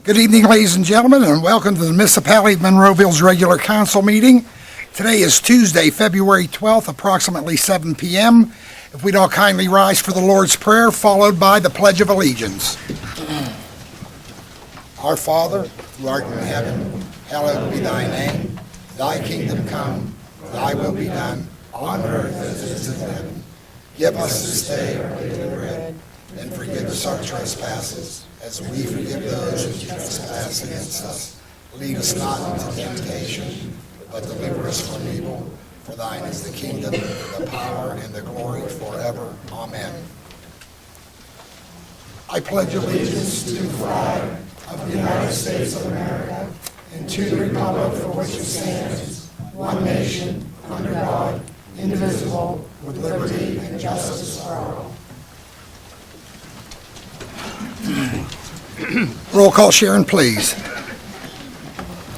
Good evening, ladies and gentlemen, and welcome to the Municipality of Monroeville's regular council meeting. Today is Tuesday, February 12th, approximately 7 p.m. If we'd all kindly rise for the Lord's Prayer, followed by the Pledge of Allegiance. Our Father, who art in heaven, hallowed be thy name. Thy kingdom come, thy will be done, on earth as it is in heaven. Give us this day our daily bread, and forgive us our trespasses, as we forgive those who trespass against us. Lead us not into temptation, but deliver us from evil. For thine is the kingdom, the power, and the glory forever. Amen. I pledge allegiance to the flag of the United States of America and to the republic for which it stands, one nation, under God, indivisible, with liberty and justice for all. Roll call, Sharon, please.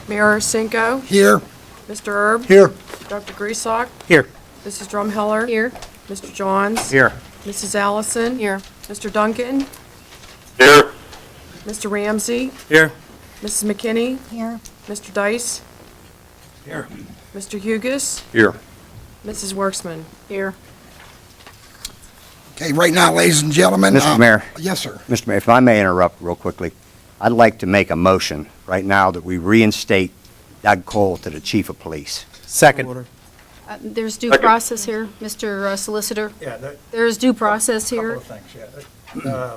Mayor Cinco, Here. Mr. Erb, Here. Dr. Griesbach, Here. Mrs. Drumheller, Here. Mr. Johns, Here. Mrs. Allison, Here. Mr. Duncan, Here. Mr. Ramsey, Here. Mrs. McKinney, Here. Mr. Dice, Here. Mr. Hugus, Here. Mrs. Worksman. Here. Okay, right now, ladies and gentlemen. Mr. Mayor. Yes, sir. Mr. Mayor, if I may interrupt real quickly, I'd like to make a motion right now that we reinstate Doug Cole to the Chief of Police. Second. There's due process here, Mr. Solicitor. Yeah, There's due process couple here. of things, yeah.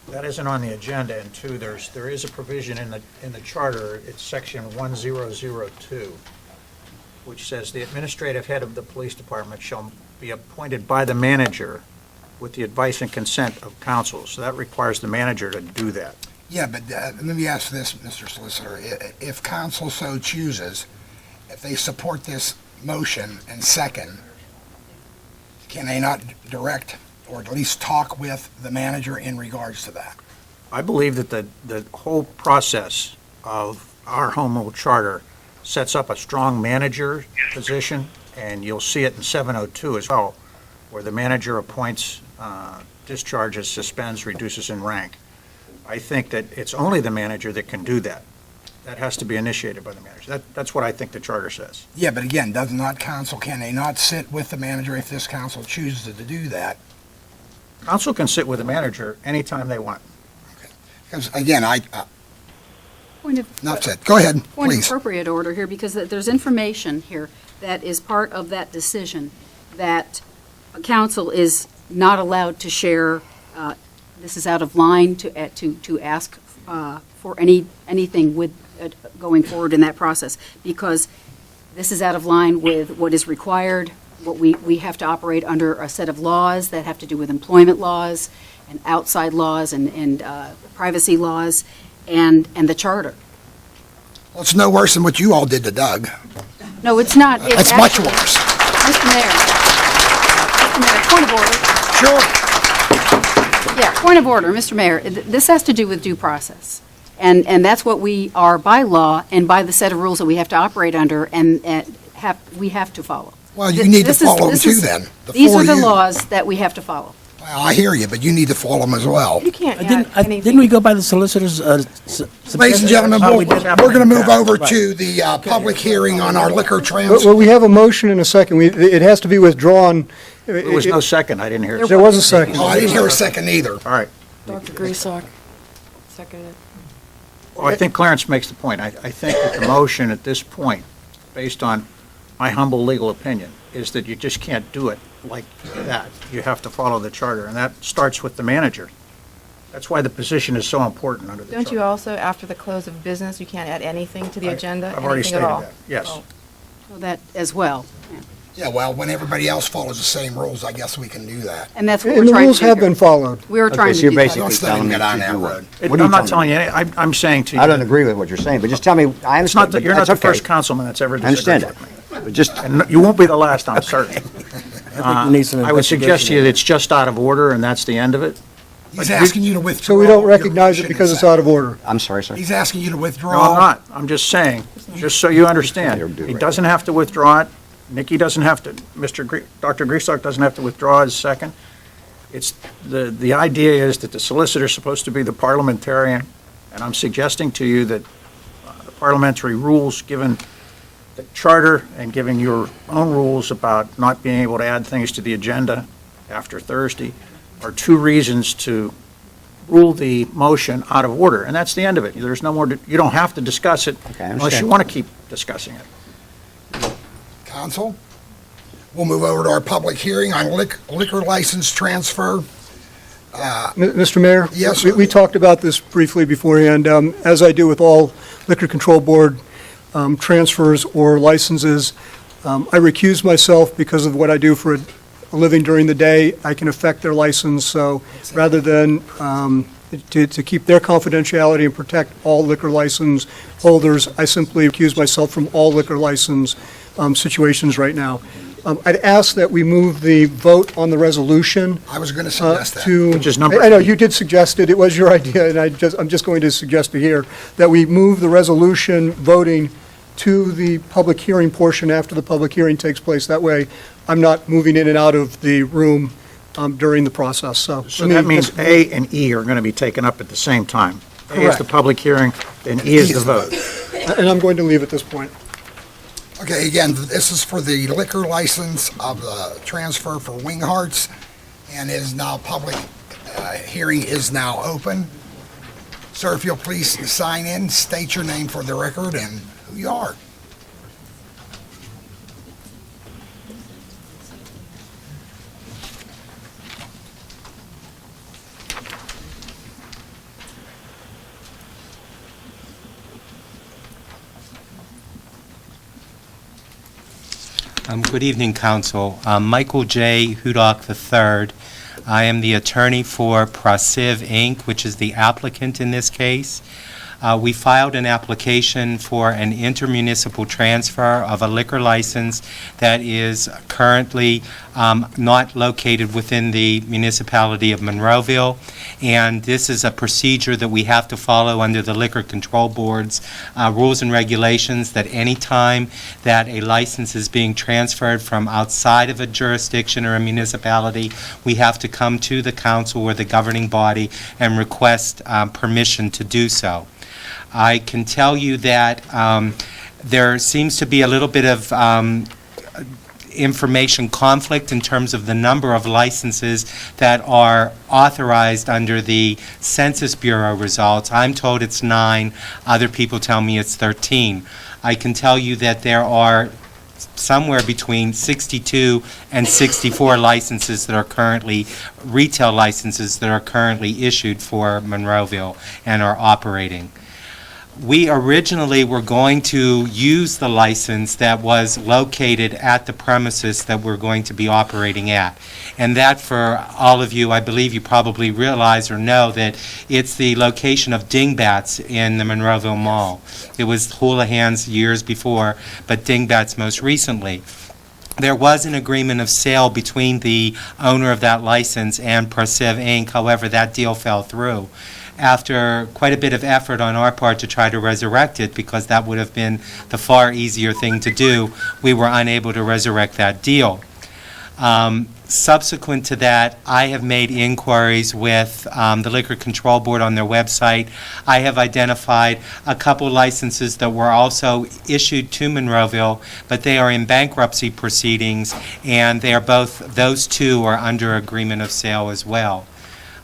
That isn't on the agenda, and two, there is a provision in the charter, it's section 1002, which says the administrative head of the police department shall be appointed by the manager with the advice and consent of council. So that requires the manager to do that. Yeah, but let me ask this, Mr. Solicitor. If council so chooses, if they support this motion and second, can they not direct or at least talk with the manager in regards to that? I believe that the whole process of our home rule charter sets up a strong manager position, and you'll see it in 702 as well, where the manager appoints, discharges, suspends, reduces in rank. I think that it's only the manager that can do that. That has to be initiated by the manager. That's what I think the charter says. Yeah, but again, does not council, can they not sit with the manager if this council chooses to do that? Council can sit with the manager anytime they want. Because again, Point of, not said. Go ahead, point of please. appropriate order here, because there's information here that is part of that decision that council is not allowed to share. This is out of line to ask for anything with going forward in that process, because this is out of line with what is required. What we have to operate under a set of laws that have to do with employment laws and outside laws and privacy laws and the charter. Well, it's no worse than what you all did to Doug. No, it's not. It's That's much actually- worse. Mr. Mayor. Mr. Mayor, point of order. Sure. Yeah, point of order, Mr. Mayor. This has to do with due process. And that's what we are by law and by the set of rules that we have to operate under and we have to follow. Well, you need to This is- follow them this too is- then. These for are the you. laws that we have to follow. Well, I hear you, but you need to follow them as well. You can't add anything. Didn't we go by the solicitor's, Ladies and gentlemen, Oh, we're we did have going to that. move over Right. to the public hearing on our liquor Well, trans. we have a motion and a second. It has to be withdrawn. There was no second, I didn't hear it. There was a second. Oh, I didn't hear a second either. All right. Dr. Griesbach, seconded. Well, I think Clarence makes the point. I think that the motion at this point, based on my humble legal opinion, is that you just can't do it like that. You have to follow the charter, and that starts with the manager. That's why the position is so important under the charter. Don't you also, after the close of business, you can't add anything to the agenda? I've already anything at stated all? that, yes. Oh. So that as well. Yeah, well, when everybody else follows the same rules, I guess we can do that. And that's what And we're the trying to rules do have here. been followed. We were Okay, trying so to you're do that. basically Don't let telling him me get on to that do road. what? I'm not telling you, I'm saying to you. I don't agree with what you're saying, but just tell me, I It's not understand, that, but you're not that's the okay. first councilman that's ever I understand disagreed it. with me. But just, And you won't be the last, I'm certain. I think we need some I would suggest to you investigation. that it's just out of order, and that's the end of it. He's asking you to withdraw. So we don't your recognize it motion because and it's out of order. I'm sorry, sir. He's asking you to withdraw. No, I'm not. I'm just saying, just so you understand. He doesn't have to withdraw it. Nikki doesn't have to, Dr. Griesbach doesn't have to withdraw his second. It's, the idea is that the solicitor's supposed to be the parliamentarian And I'm suggesting to you that the parliamentary rules, given the charter and giving your own rules about not being able to add things to the agenda after Thursday, are two reasons to rule the motion out of order. And that's the end of it. There's no more, you don't have to discuss it Okay, I unless understand. you want to keep discussing it. Council, we'll move over to our public hearing on liquor license transfer. Mr. Mayor? Yes, We sir. we talked about this briefly beforehand. As I do with all Liquor Control Board transfers or licenses, I recuse myself because of what I do for a living during the day. I can affect their license, so rather than to keep their confidentiality and protect all liquor license holders, I simply recuse myself from all liquor license situations right now. I'd ask that we move the vote on the resolution I was going to suggest that. to... Which is number I know, you did suggest it, it was your idea, and I'm just going to suggest it here, that we move the resolution voting to the public hearing portion after the public hearing takes place. That way, I'm not moving in and out of the room during the process, so... So that means A and E are going to be taken up at the same time. A is the Correct. public hearing, and E is the vote. And I'm going to leave at this point. Okay, again, this is for the liquor license of the transfer for Wing Hearts, and is now public, hearing is now open. Sir, if you'll please sign in, state your name for the record and who you are. Good evening, Council. I'm Michael J. Hudock III. I am the attorney for Prasiv, Inc., which is the applicant in this case. We filed an application for an intermunicipal transfer of a liquor license that is currently not located within the municipality of Monroeville, and this is a procedure that we have to follow under the Liquor Control Board's rules and regulations, that any time that a license is being transferred from outside of a jurisdiction or a municipality, we have to come to the council or the governing body and request permission to do so. I can tell you that there seems to be a little bit of information conflict in terms of the number of licenses that are authorized under the Census Bureau results. I'm told it's 9. Other people tell me it's 13. I can tell you that there are somewhere between 62 and 64 licenses that are currently, retail licenses that are currently issued for Monroeville and are operating. We originally were going to use the license that was located at the premises that we're going to be operating at. And that, for all of you, I believe you probably realize or know that it's the location of Dingbats in the Monroeville Mall. It was Houlihan's years before, but Dingbats most recently. There was an agreement of sale between the owner of that license and Prasiv, Inc. However, that deal fell through. After quite a bit of effort on our part to try to resurrect it, because that would have been the far easier thing to do, we were unable to resurrect that deal. Subsequent to that, I have made inquiries with the Liquor Control Board on their website. I have identified a couple licenses that were also issued to Monroeville, but they are in bankruptcy proceedings, and they are both, those two are under agreement of sale as well.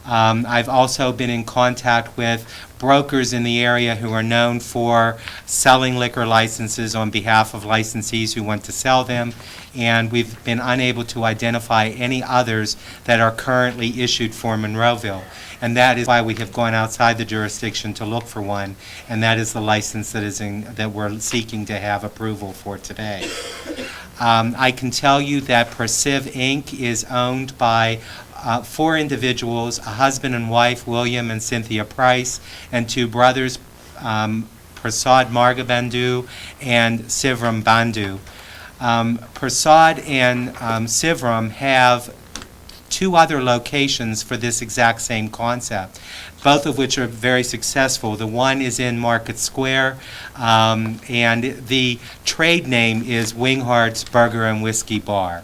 I've also been in contact with brokers in the area who are known for selling liquor licenses on behalf of licensees who want to sell them, and we've been unable to identify any others that are currently issued for Monroeville. And that is why we have gone outside the jurisdiction to look for one, and that is the license that is that we're seeking to have approval for today. I can tell you that Prasiv, Inc. is owned by 4 individuals, a husband and wife, William and Cynthia Price, and 2 brothers, Prasad Margabandhu and Sivram Bandhu. Prasad and Sivram have 2 other locations for this exact same concept, both of which are very successful. The one is in Market Square, and the trade name is Winghart's Burger and Whiskey Bar.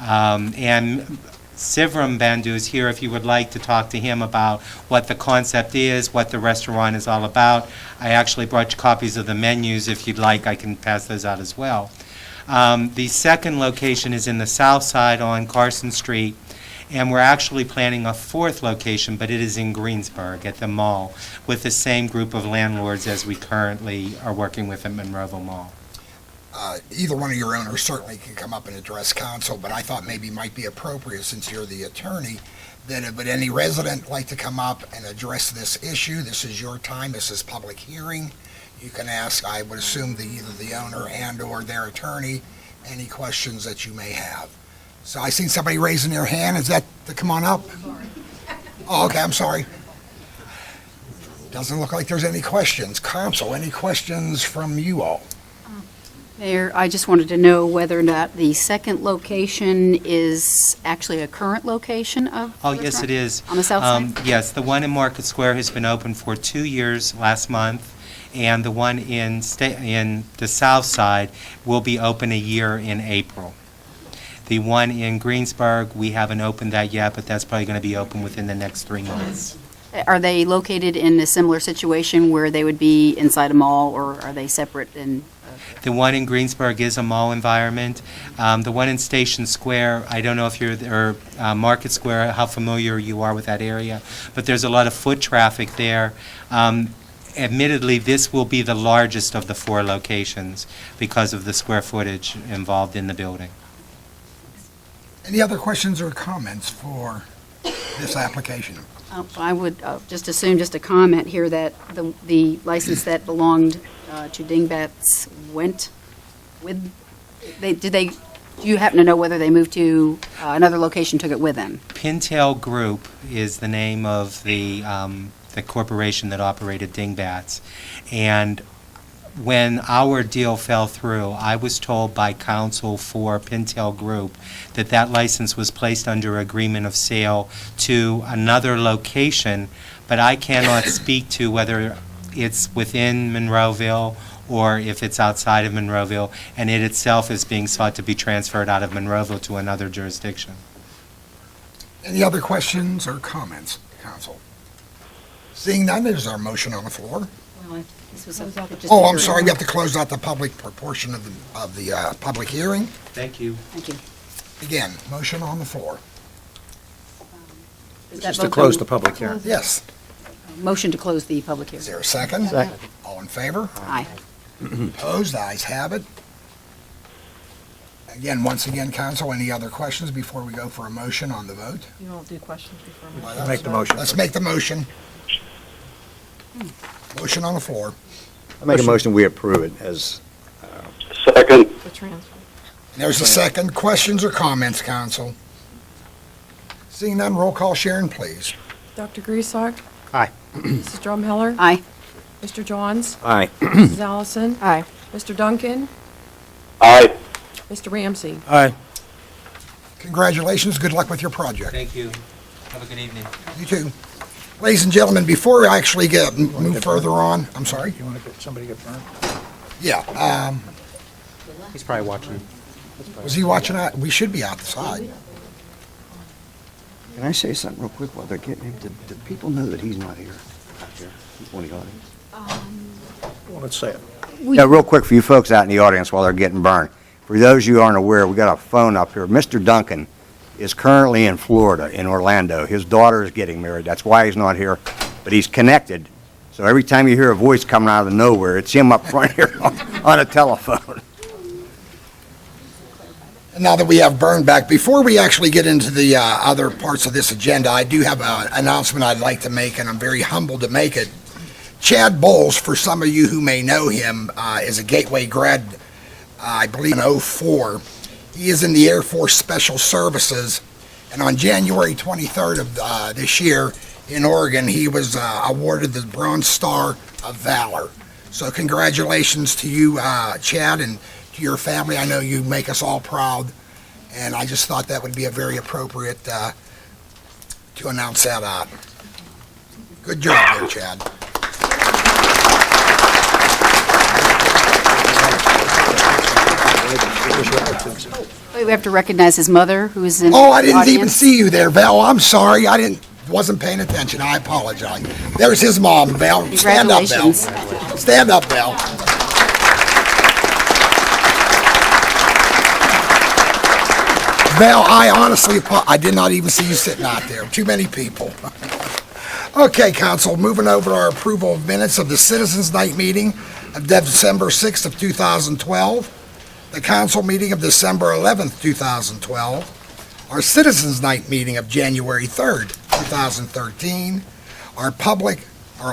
And Sivram Bandhu is here if you would like to talk to him about what the concept is, what the restaurant is all about. I actually brought you copies of the menus. If you'd like, I can pass those out as well. The second location is in the south side on Carson Street, and we're actually planning a fourth location, but it is in Greensburg at the mall with the same group of landlords as we currently are working with at Monroeville Mall. Either one of your owners certainly can come up and address council, but I thought maybe it might be appropriate, since you're the attorney, that would any resident like to come up and address this issue? This is your time. This is public hearing. You can ask, I would assume, either the owner and/or their attorney, any questions that you may have. So I seen somebody raising their hand. Is that to come on up? Oh, okay, I'm sorry. Doesn't look like there's any questions. Council, any questions from you all? Mayor, I just wanted to know whether or not the second location is actually a current location of the Oh, yes, restaurant? it is. On the south side? Yes, the one in Market Square has been open for 2 years last month, and the one in the south side will be open a year in April. The one in Greensburg, we haven't opened that yet, but that's probably going to be open within the next 3 months. Are they located in a similar situation where they would be inside a mall, or are they separate and? The one in Greensburg is a mall environment. The one in Station Square, I don't know if you're, or Market Square, how familiar you are with that area, but there's a lot of foot traffic there. Admittedly, this will be the largest of the 4 locations because of the square footage involved in the building. Any other questions or comments for this application? I would just assume, just a comment here, that the license that belonged to Dingbats went with, do you happen to know whether they moved to another location, took it with them? Pintail Group is the name of the corporation that operated Dingbats. And when our deal fell through, I was told by counsel for Pintail Group that that license was placed under agreement of sale to another location, but I cannot speak to whether it's within Monroeville or if it's outside of Monroeville, and it itself is being sought to be transferred out of Monroeville to another jurisdiction. Any other questions or comments, council? Seeing none, is our motion on the floor? Well, this was just Oh, I'm sorry, we have to close out the public portion of the public hearing. Thank you. Thank you. Again, motion on the floor. Is that Just to vote close on- the public hearing. Yes. Motion to close the public Is hearing. there a second? Second. All in favor? Aye. Opposed? Ayes have it. Again, once again, council, any other questions before we go for a motion on the vote? You don't do questions before. Make the motion. Let's make the motion. Motion on the floor. I make a motion, we approve it as, The transfer. There's a second. Questions or comments, council? Seeing none, roll call. Sharon, please. Dr. Griesbach? Aye. Mrs. Drumheller? Aye. Mr. Johns? aye. Mrs. Allison? Aye. Mr. Duncan? Aye. Mr. Ramsey? Aye. Congratulations. Good luck with your project. Thank you. Have a good evening. You too. Ladies and gentlemen, before we actually move further on, I'm sorry? You want to get somebody get burned? Yeah, He's probably watching. was he watching that? We should be outside. Can I say something real quick while they're getting him? Do people know that he's not here? Out there, one of the audience. Well, let's say it. Yeah, real quick for you folks out in the audience while they're getting burned. For those of you who aren't aware, we got a phone up here. Mr. Duncan is currently in Florida, in Orlando. His daughter is getting married. That's why he's not here, but he's connected. So every time you hear a voice coming out of nowhere, it's him up front here on a telephone. And now that we have Byrne back, before we actually get into the other parts of this agenda, I do have an announcement I'd like to make, and I'm very humbled to make it. Chad Bowles, for some of you who may know him, is a Gateway grad, I believe in '04. He is in the Air Force Special Services, and on January 23rd of this year in Oregon, he was awarded the Bronze Star of Valor. So congratulations to you, Chad, and to your family. I know you make us all proud, and I just thought that would be a very appropriate to announce that. Good job there, Chad. Wait, we have to recognize his mother, who is in the Oh, I didn't even audience. see you there, Val. I'm sorry. Wasn't paying attention. I apologize. There's his mom, Val. Stand up, Val. Congratulations. Stand up, Val. Val, I honestly, I did not even see you sitting out there. Too many people. Okay, council, moving over to our approval of minutes of the Citizens Night meeting of December 6th of 2012, the council meeting of December 11th, 2012, our Citizens Night meeting of January 3rd, 2013, our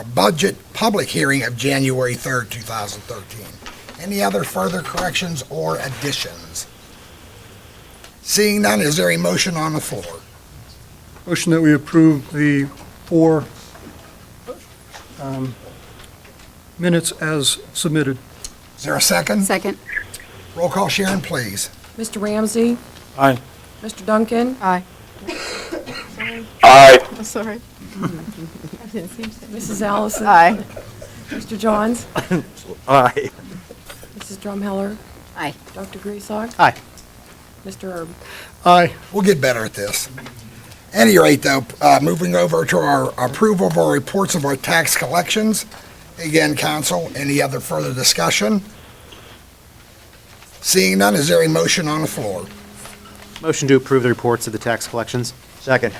budget public hearing of January 3rd, 2013. Any other further corrections or additions? Seeing none, is there a motion on the floor? Motion that we approve the 4 minutes as submitted. Is there a second? Second. Roll call, Sharon, please. Mr. Ramsey? Aye. Mr. Duncan? Aye. Aye. I'm sorry. I didn't see you say- Mrs. Allison? Aye. Mr. Johns? Aye. Mrs. Drumheller? Aye. Dr. Griesach? Aye. Mr. Erb? Aye. We'll get better at this. Any rate, though, moving over to our approval of our reports of our tax collections. Again, council, any other further discussion? Seeing none, is there a motion on the floor? Motion to approve the reports of the tax collections. Second.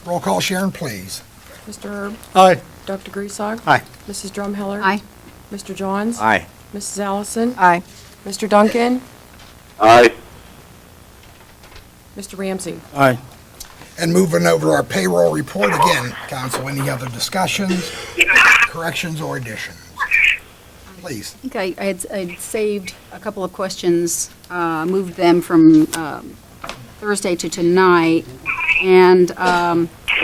Roll call, Sharon, please. Mr. Erb? Aye. Dr. Griesach? Aye. Mrs. Drumheller? Aye. Mr. Johns? Aye. Mrs. Allison? Aye. Mr. Duncan? Aye. Mr. Ramsey? Aye. And moving over to our payroll report, again, council, any other discussions, corrections, or additions? Please. I think I'd saved a couple of questions, moved them from Thursday to tonight. And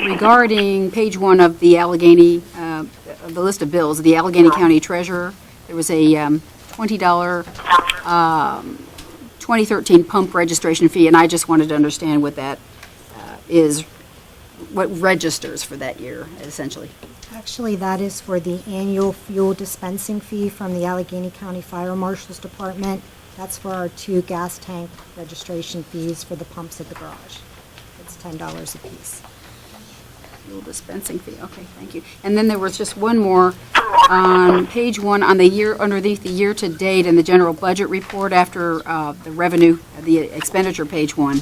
regarding page 1 of the Allegheny, of the list of bills, the Allegheny County Treasurer, there was a $20 2013 pump registration fee, and I just wanted to understand what that is, what registers for that year, essentially. Actually, that is for the annual fuel dispensing fee from the Allegheny County Fire Marshal's Department. That's for our 2 gas tank registration fees for the pumps at the garage. It's $10 apiece. Fuel dispensing fee, okay, thank you. And then there was just one more, on page 1, on the year, underneath the year-to-date in the general budget report after the revenue, the expenditure, page 1.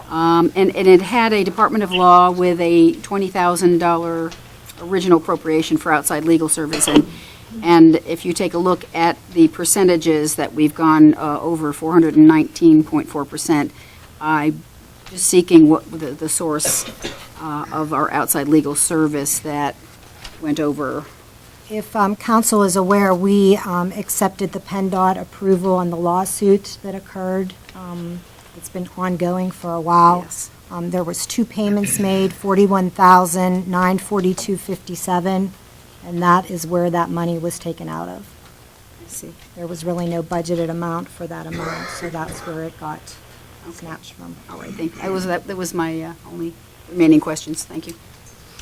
And it had a Department of Law with a $20,000 original appropriation for outside legal service. And if you take a look at the percentages that we've gone over 419.4%, I'm just seeking what the source of our outside legal service that went over. If council is aware, we accepted the PennDOT approval on the lawsuit that occurred. It's been ongoing for a while. Yes. There was 2 payments made, $41,942.57, and that is where that money was taken out of. I see. There was really no budgeted amount for that amount, so that's where it got snatched from. All right, thank you. That was my only remaining questions. Thank you.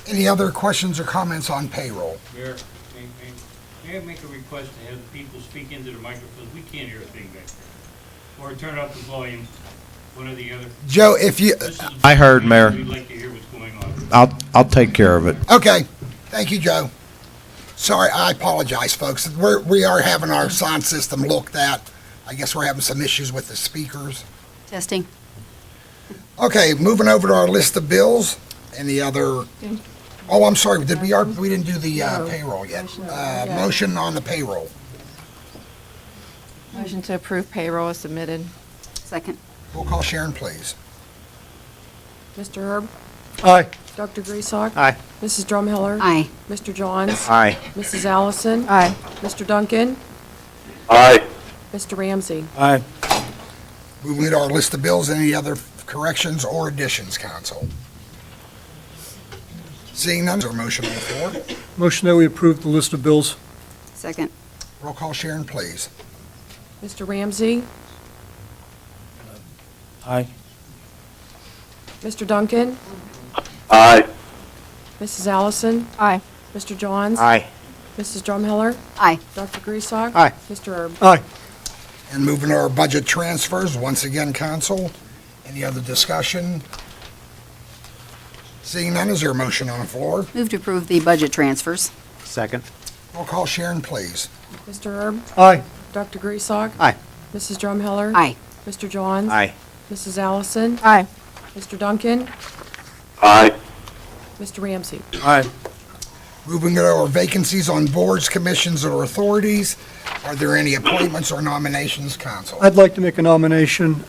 Any other questions or comments on payroll? Mayor, may I make a request to have the people speak into the microphones? We can't hear a thing back there. Or turn up the volume, one or the other. Joe, if you, I heard, Mayor. We'd like to hear what's going on. I'll take care of it. okay, thank you, Joe. Sorry, I apologize, folks. We are having our sound system looked at. I guess we're having some issues with the speakers. Testing. Okay, moving over to our list of bills. Any other, oh, I'm sorry, we didn't do the payroll yet. Motion on the payroll. Motion to approve payroll is submitted. Second. Roll call, Sharon, please. Mr. Erb? Aye. Dr. Griesach? Aye. Mrs. Drumheller? Aye. Mr. Johns? Aye. Mrs. Allison? Aye. Mr. Duncan? Aye. Mr. Ramsey? Aye. Moving to our list of bills, any other corrections or additions, council? Seeing none, is there a motion on the floor? Motion that we approve the list of bills. Second. Roll call, Sharon, please. Mr. Ramsey? Aye. Mr. Duncan? Aye. Mrs. Allison? Aye. Mr. Johns? Aye. Mrs. Drumheller? Aye. Dr. Griesach? Aye. Mr. Erb? Aye. And moving to our budget transfers, once again, council, any other discussion? Seeing none, is there a motion on the floor? Move to approve the budget transfers. Second. Roll call, Sharon, please. Mr. Erb? Aye. Dr. Griesbach? Aye. Mrs. Drumheller? Aye. Mr. Johns? Aye. Mrs. Allison? Aye. Mr. Duncan? Aye. Mr. Ramsey? Aye. Moving to our vacancies on boards, commissions, or authorities, are there any appointments or nominations, council? I'd like to make a nomination.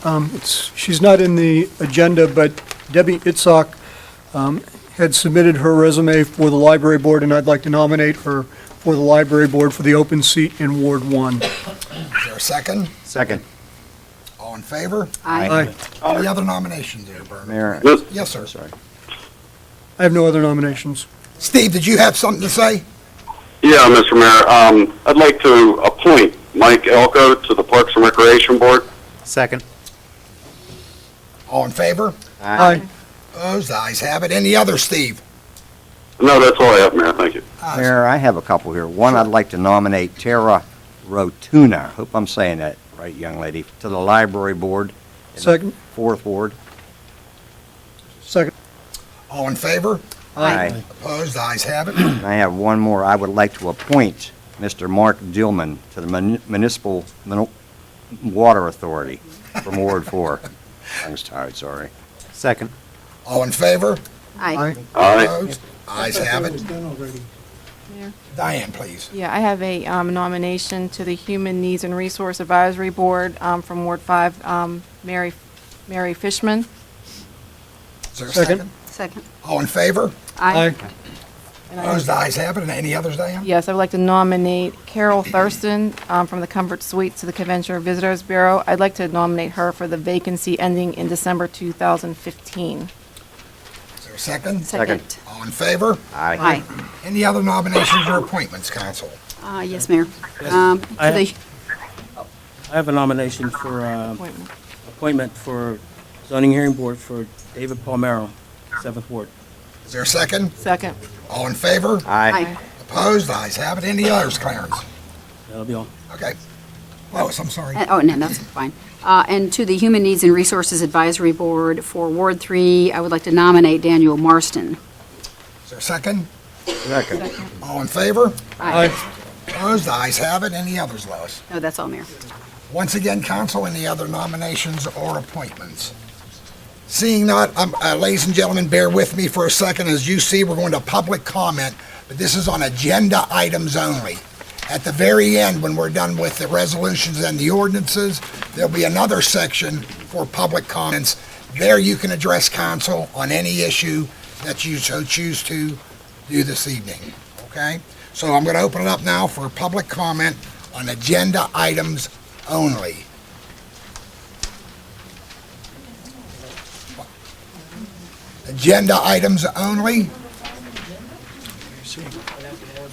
She's not in the agenda, but Debbie Itzhak had submitted her resume for the library board, and I'd like to nominate her for the library board for the open seat in Ward 1. Is there a second? Second. All in favor? Aye. Any other nominations there, Bernard? Mayor, Mis- Yes, sir. sorry. I have no other nominations. Steve, did you have something to say? Yeah, Mr. Mayor, I'd like to appoint Mike Elko to the Parks and Recreation Board. Second. All in favor? Aye. Opposed? The ayes have it. Any other, Steve? No, that's all I have, Mayor, thank you. Mayor, I have a couple here. One, I'd like to nominate Tara Rotuna, hope I'm saying that right, young lady, to the library board. in the Second. 4th Ward. Second. All in favor? Aye. Opposed? The ayes have it. And I have one more. I would like to appoint Mr. Mark Dillman to the Municipal Water Authority from Ward 4. Tongue's tied, sorry. Second. All in favor? Aye. Aye. Opposed? Ayes have it. Mayor? Diane, please. Yeah, I have a nomination to the Human Needs and Resource Advisory Board from Ward 5, Mary Fishman. Is there a Second. second? Second. All in favor? And I Opposed? The have- ayes have it. And any others, Diane? Yes, I would like to nominate Carol Thurston from the Comfort Suites to the Convention and Visitors Bureau. I'd like to nominate her for the vacancy ending in December 2015. Is there a second? Second. All in favor? Aye. Aye. Any other nominations or appointments, council? Yes, Mayor. I To have- the- I have a nomination for Appointment. appointment for zoning hearing board for David Palmero, 7th Ward. Is there a second? Second. All in favor? Aye. Opposed? The ayes have it. Any others, Clarence? That'll be all. Okay. Lois, I'm sorry. Oh, no, that's fine. And to the Human Needs and Resources Advisory Board for Ward 3, I would like to nominate Daniel Marston. Is there a second? Second. All in favor? Aye. Opposed? The ayes have it. Any others, Lois? No, that's all, Mayor. Once again, council, any other nominations or appointments? Seeing not, ladies and gentlemen, bear with me for a second. As you see, we're going to public comment, but this is on agenda items only. At the very end, when we're done with the resolutions and the ordinances, there'll be another section for public comments. There you can address council on any issue that you so choose to do this evening, okay? So I'm going to open it up now for public comment on agenda items only. Agenda items only.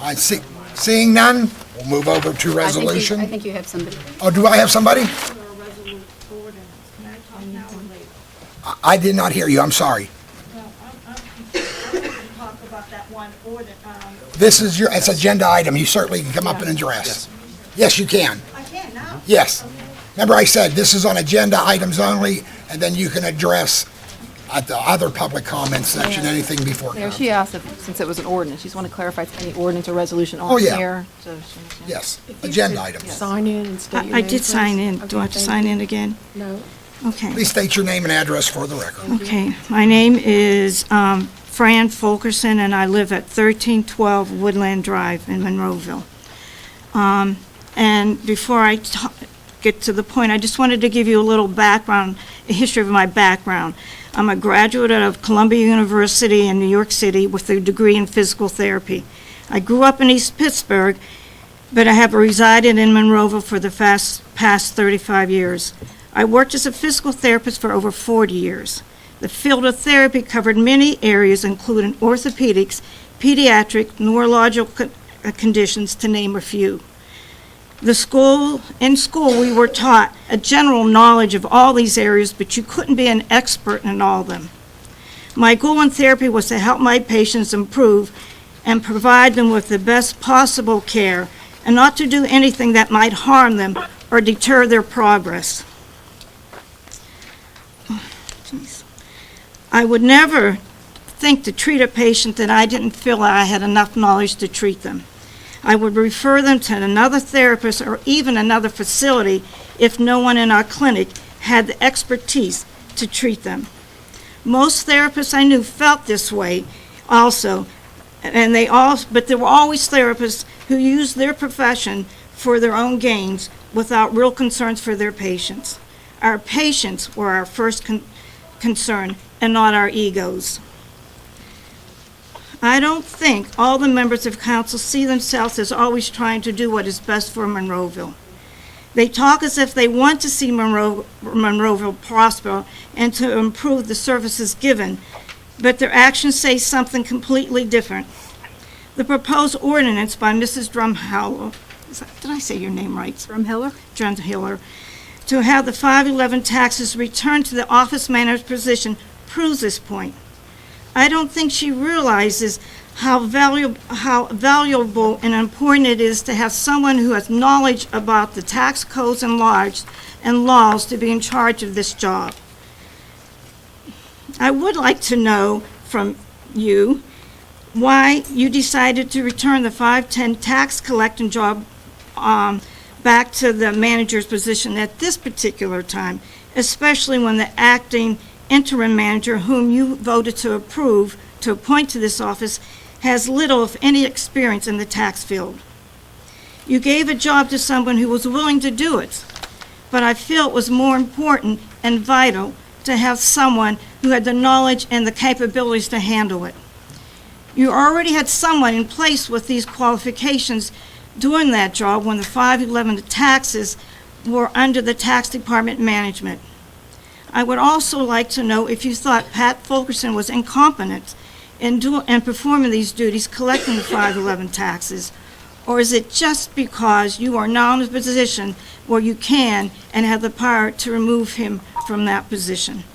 I see, seeing none, we'll move over to I resolution. think you have somebody. Oh, do I have somebody? I did not hear you, I'm sorry. This is your, it's agenda item, you certainly can come up and address. Yes, you can. I can now. Yes. Remember I said, this is on agenda items only, and then you can address at the other public comment section, anything before Mayor, council. she asked if, since it was an ordinance, she just want to clarify if any ordinance or resolution Oh, on yeah. here. So she understands. Yes, agenda items. Sign in and state your I name, did sign please. in. Okay, Do I have to thank sign you. in again? No. Okay. Please state your name and address for the record. Okay. My name is Fran Fulkerson, and I live at 1312 Woodland Drive in Monroeville. And before I get to the point, I just wanted to give you a little background, a history of my background. I'm a graduate of Columbia University in New York City with a degree in physical therapy. I grew up in East Pittsburgh, but I have resided in Monroeville for the past 35 years. I worked as a physical therapist for over 40 years. The field of therapy covered many areas, including orthopedics, pediatric, neurological conditions, to name a few. In school, we were taught a general knowledge of all these areas, but you couldn't be an expert in all of them. My goal in therapy was to help my patients improve and provide them with the best possible care, and not to do anything that might harm them or deter their progress. Jeez. I would never think to treat a patient that I didn't feel I had enough knowledge to treat them. I would refer them to another therapist or even another facility if no one in our clinic had the expertise to treat them. Most therapists I knew felt this way also, but there were always therapists who used their profession for their own gains without real concerns for their patients. Our patients were our first concern and not our egos. I don't think all the members of council see themselves as always trying to do what is best for Monroeville. They talk as if they want to see Monroeville prosper and to improve the services given, but their actions say something completely different. The proposed ordinance by Mrs. Drumheller, did I say your name right? Drumheller? Drumheller, to have the 511 taxes returned to the office manager's position proves this point. I don't think she realizes how valuable and important it is to have someone who has knowledge about the tax codes and laws to be in charge of this job. I would like to know from you why you decided to return the 510 tax collecting job back to the manager's position at this particular time, especially when the acting interim manager whom you voted to appoint to this office has little, if any, experience in the tax field. You gave a job to someone who was willing to do it, but I feel it was more important and vital to have someone who had the knowledge and the capabilities to handle it. You already had someone in place with these qualifications doing that job when the 511 taxes were under the tax department management. I would also like to know if you thought Pat Fulkerson was incompetent in performing these duties, collecting the 511 taxes, or is it just because you are now in a position where you can and have the power to remove him from that position,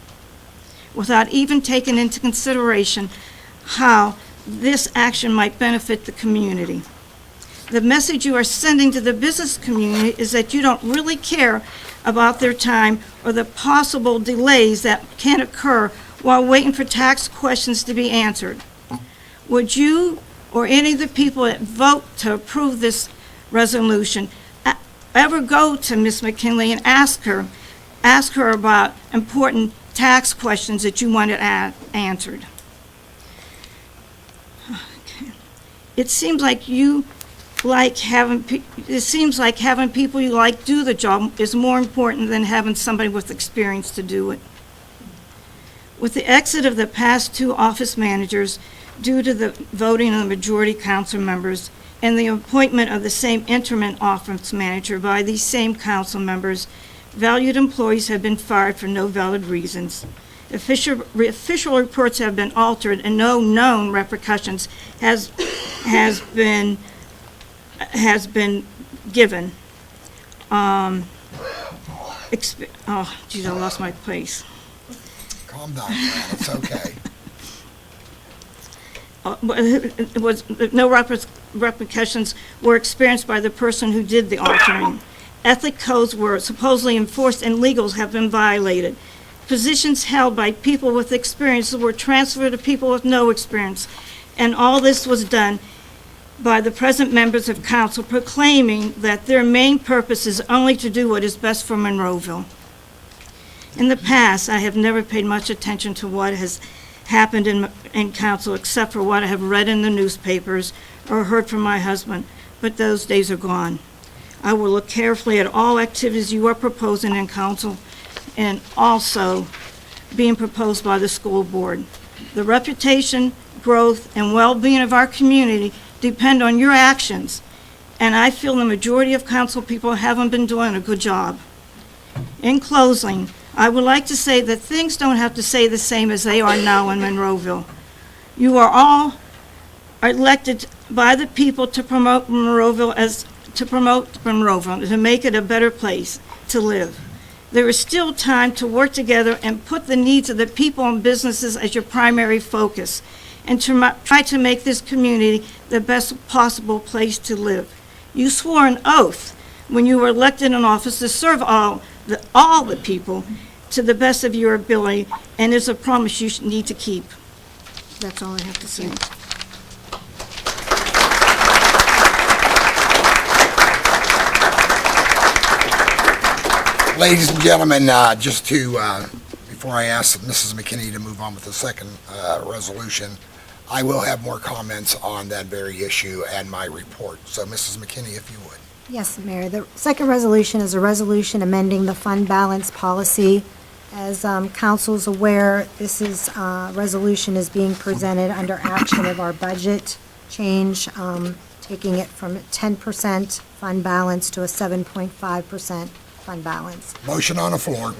without even taking into consideration how this action might benefit the community? The message you are sending to the business community is that you don't really care about their time or the possible delays that can occur while waiting for tax questions to be answered. Would you or any of the people that vote to approve this resolution ever go to Ms. McKinley and ask her about important tax questions that you wanted answered? Okay. It seems like having people you like do the job is more important than having somebody with experience to do it. With the exit of the past two office managers due to the voting of the majority council members and the appointment of the same interim office manager by these same council members, valued employees have been fired for no valid reasons. Official reports have been altered and no known repercussions has been given. Oh, geez, I lost my place. Calm down, man, it's okay. No repercussions were experienced by the person who did the altering. Ethic codes were supposedly enforced and legals have been violated. Positions held by people with experience were transferred to people with no experience. And all this was done by the present members of council proclaiming that their main purpose is only to do what is best for Monroeville. In the past, I have never paid much attention to what has happened in council except for what I have read in the newspapers or heard from my husband, but those days are gone. I will look carefully at all activities you are proposing in council and also being proposed by the school board. The reputation, growth, and well-being of our community depend on your actions, and I feel the majority of council people haven't been doing a good job. In closing, I would like to say that things don't have to stay the same as they are now in Monroeville. You are all elected by the people to promote Monroeville, to make it a better place to live. There is still time to work together and put the needs of the people and businesses as your primary focus, and to try to make this community the best possible place to live. You swore an oath when you were elected in office to serve all the people to the best of your ability, and it's a promise you need to keep. That's all I have to say. Ladies and gentlemen, just to, before I ask Mrs. McKinney to move on with the second resolution, I will have more comments on that very issue and my report. So, Mrs. McKinney, if you would. Yes, Mayor. The second resolution is a resolution amending the fund balance policy. As council's aware, this resolution is being presented under action of our budget change, taking it from 10% fund balance to a 7.5% fund balance. Motion on the floor.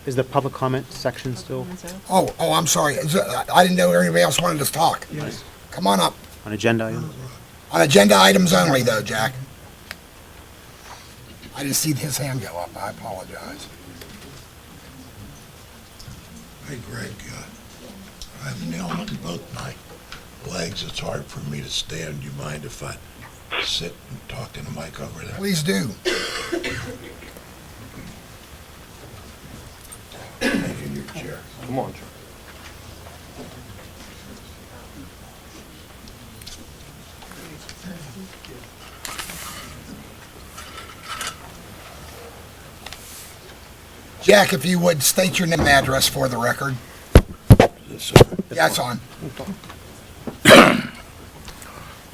Is the public comment section still Oh, I'm sorry. I didn't know anybody else wanted to talk. Yes. Come on up. on agenda items? On agenda items only, though, Jack. I didn't see his hand go up. I apologize. Hey, Greg, I have an ailment in both my legs. It's hard for me to stand. Do you mind if I sit and talk in the mic over there? Please do. Take in your chair. Come on, Joe. Jack, if you would, state your name and address for the record. Yeah, it's on.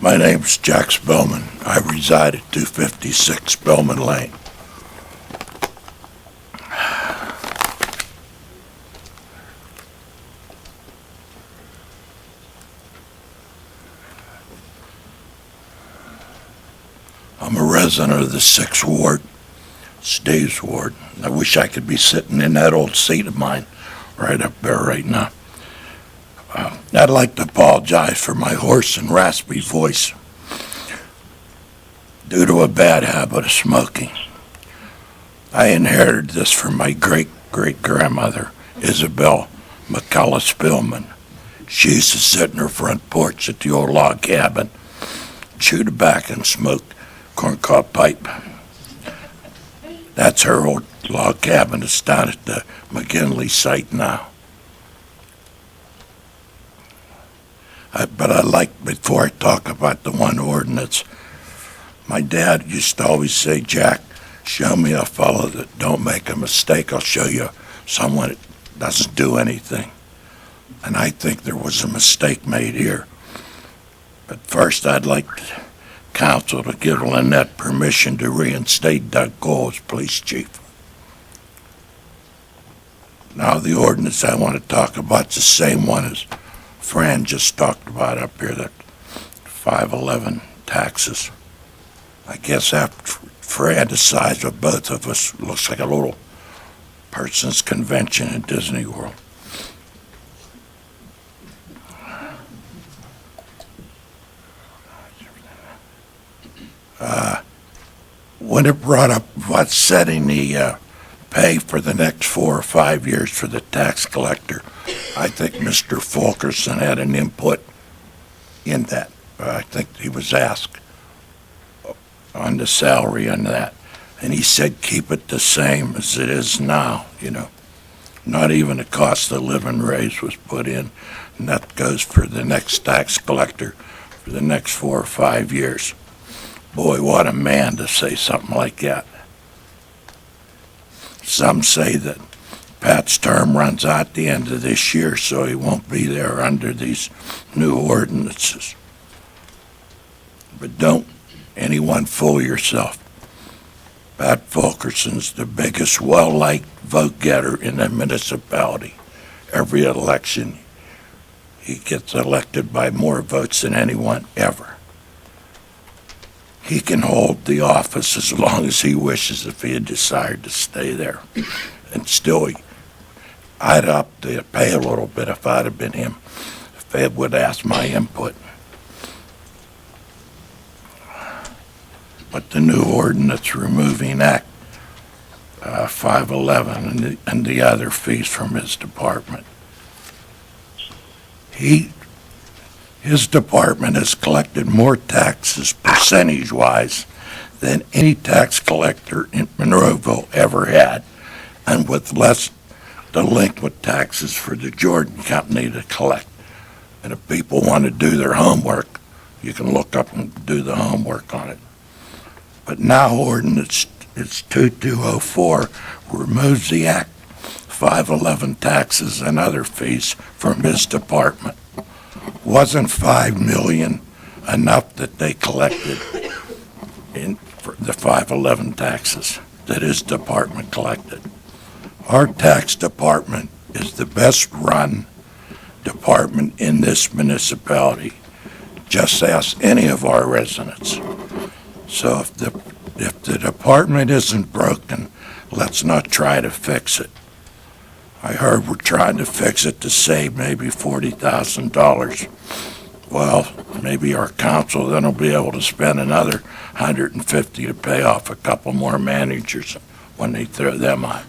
My name's Jack Spellman. I reside at 256 Spellman Lane. I'm a resident of the 6th Ward, Steve's Ward. I wish I could be sitting in that old seat of mine right up there right now. I'd like to apologize for my hoarse and raspy voice due to a bad habit of smoking. I inherited this from my great-great-grandmother, Isabel McCullough Spillman. She used to sit in her front porch at the old log cabin, chew tobacco and smoke corncob pipe. That's her old log cabin. It's down at the McGinley site now. But I'd like, before I talk about the one ordinance, my dad used to always say, Jack, show me a fellow that don't make a mistake. I'll show you someone that doesn't do anything. And I think there was a mistake made here. But first, I'd like council to give Lynette permission to reinstate Doug Cole as police chief. Now, the ordinance I want to talk about is the same one as Fran just talked about up here, that 511 taxes. I guess after Fran decides what both of us, looks like a little person's convention in Disney World. When it brought up what's setting the pay for the next 4 or 5 years for the tax collector, I think Mr. Fulkerson had an input in that. I think he was asked on the salary on that, and he said keep it the same as it is now, you know. Not even a cost of living raise was put in, and that goes for the next tax collector for the next 4 or 5 years. Boy, what a man to say something like that. Some say that Pat's term runs out the end of this year, so he won't be there under these new ordinances. But don't anyone fool yourself. Pat Fulkerson's the biggest well-liked vote-getter in the municipality. Every election, he gets elected by more votes than anyone ever. He can hold the office as long as he wishes if he had decided to stay there. And still, I'd up to pay a little bit if I'd have been him, if they would ask my input. But the new ordinance removing Act 511 and the other fees from his department, he His department has collected more taxes percentage-wise than any tax collector in Monroeville ever had, and with less delinquent taxes for the Jordan Company to collect. And if people want to do their homework, you can look up and do the homework on it. But now ordinance, it's 2204, removes the Act 511 taxes and other fees from his department. Wasn't $5 million enough that they collected in for the 511 taxes that his department collected? Our tax department is the best run department in this municipality. Just ask any of our residents. So if the department isn't broken, let's not try to fix it. I heard we're trying to fix it to save maybe $40,000. Well, maybe our council then will be able to spend another $150 to pay off a couple more managers when they throw them out.